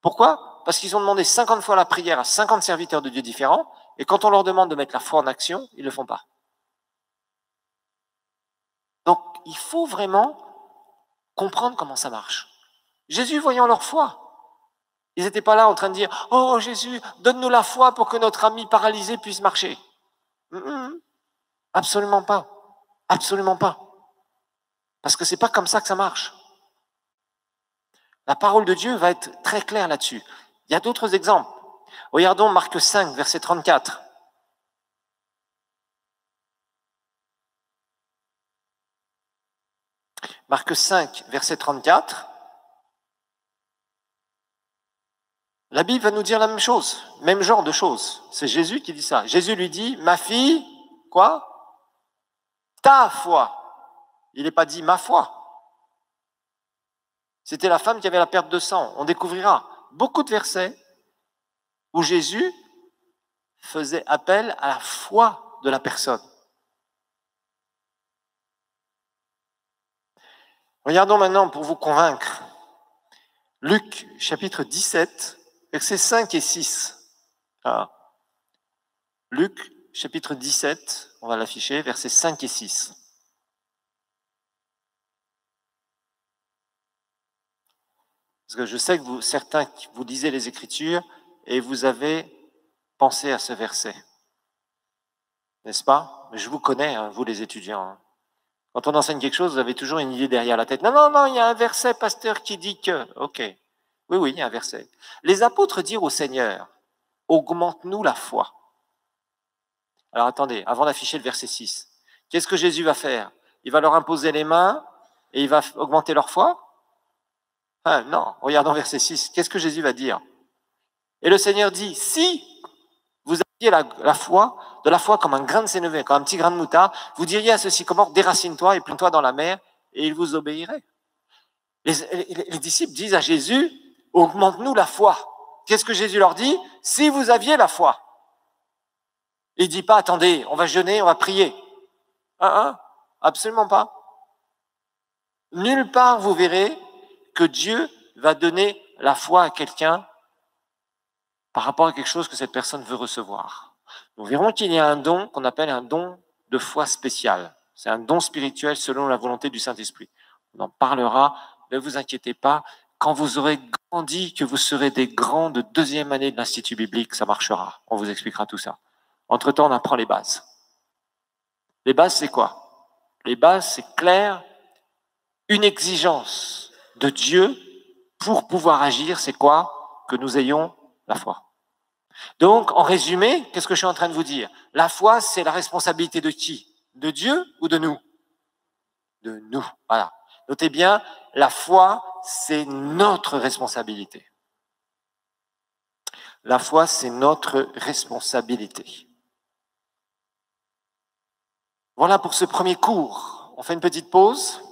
Pourquoi? Parce qu'ils ont demandé 50 fois la prière à 50 serviteurs de Dieu différents, et quand on leur demande de mettre la foi en action, ils ne le font pas. Donc, il faut vraiment comprendre comment ça marche. Jésus, voyant leur foi, ils n'étaient pas là en train de dire « Oh Jésus, donne-nous la foi pour que notre ami paralysé puisse marcher. » Absolument pas. Absolument pas. Parce que ce n'est pas comme ça que ça marche. La parole de Dieu va être très claire là-dessus. Il y a d'autres exemples. Regardons Marc 5, verset 34. Marc 5, verset 34. La Bible va nous dire la même chose, même genre de choses. C'est Jésus qui dit ça. Jésus lui dit, ma fille, quoi? Ta foi. Il n'est pas dit ma foi. C'était la femme qui avait la perte de sang. On découvrira beaucoup de versets où Jésus faisait appel à la foi de la personne. Regardons maintenant pour vous convaincre. Luc, chapitre 17, versets 5 et 6. Ah. Luc, chapitre 17, on va l'afficher, versets 5 et 6. Parce que je sais que certains, vous lisez les Écritures et vous avez pensé à ce verset. N'est-ce pas? Mais je vous connais, hein, vous les étudiants. Hein. Quand on enseigne quelque chose, vous avez toujours une idée derrière la tête. Non, non, non, il y a un verset, pasteur, qui dit que... Ok. Oui, oui, il y a un verset. Les apôtres dirent au Seigneur, augmente-nous la foi. Alors attendez, avant d'afficher le verset 6, qu'est-ce que Jésus va faire? Il va leur imposer les mains et il va augmenter leur foi? Non, regardons verset 6. Qu'est-ce que Jésus va dire? Et le Seigneur dit, si vous aviez la foi, de la foi comme un grain de sénévé, comme un petit grain de moutarde, vous diriez à ce sycomore, déracine-toi et plante-toi dans la mer, et il vous obéirait. Les disciples disent à Jésus, augmente-nous la foi. Qu'est-ce que Jésus leur dit? Si vous aviez la foi. Il ne dit pas, attendez, on va jeûner, on va prier. Absolument pas. Nulle part vous verrez que Dieu va donner la foi à quelqu'un par rapport à quelque chose que cette personne veut recevoir. Nous verrons qu'il y a un don qu'on appelle un don de foi spécial. C'est un don spirituel selon la volonté du Saint-Esprit. On en parlera, ne vous inquiétez pas. Quand vous aurez grandi, que vous serez des grands de deuxième année de l'Institut biblique, ça marchera. On vous expliquera tout ça. Entre-temps, on apprend les bases. Les bases, c'est quoi? Les bases, c'est clair. Une exigence de Dieu pour pouvoir agir, c'est quoi? Que nous ayons la foi. Donc, en résumé, qu'est-ce que je suis en train de vous dire? La foi, c'est la responsabilité de qui? De Dieu ou de nous? De nous, voilà. Notez bien, la foi, c'est notre responsabilité. La foi, c'est notre responsabilité. Voilà pour ce premier cours. On fait une petite pause.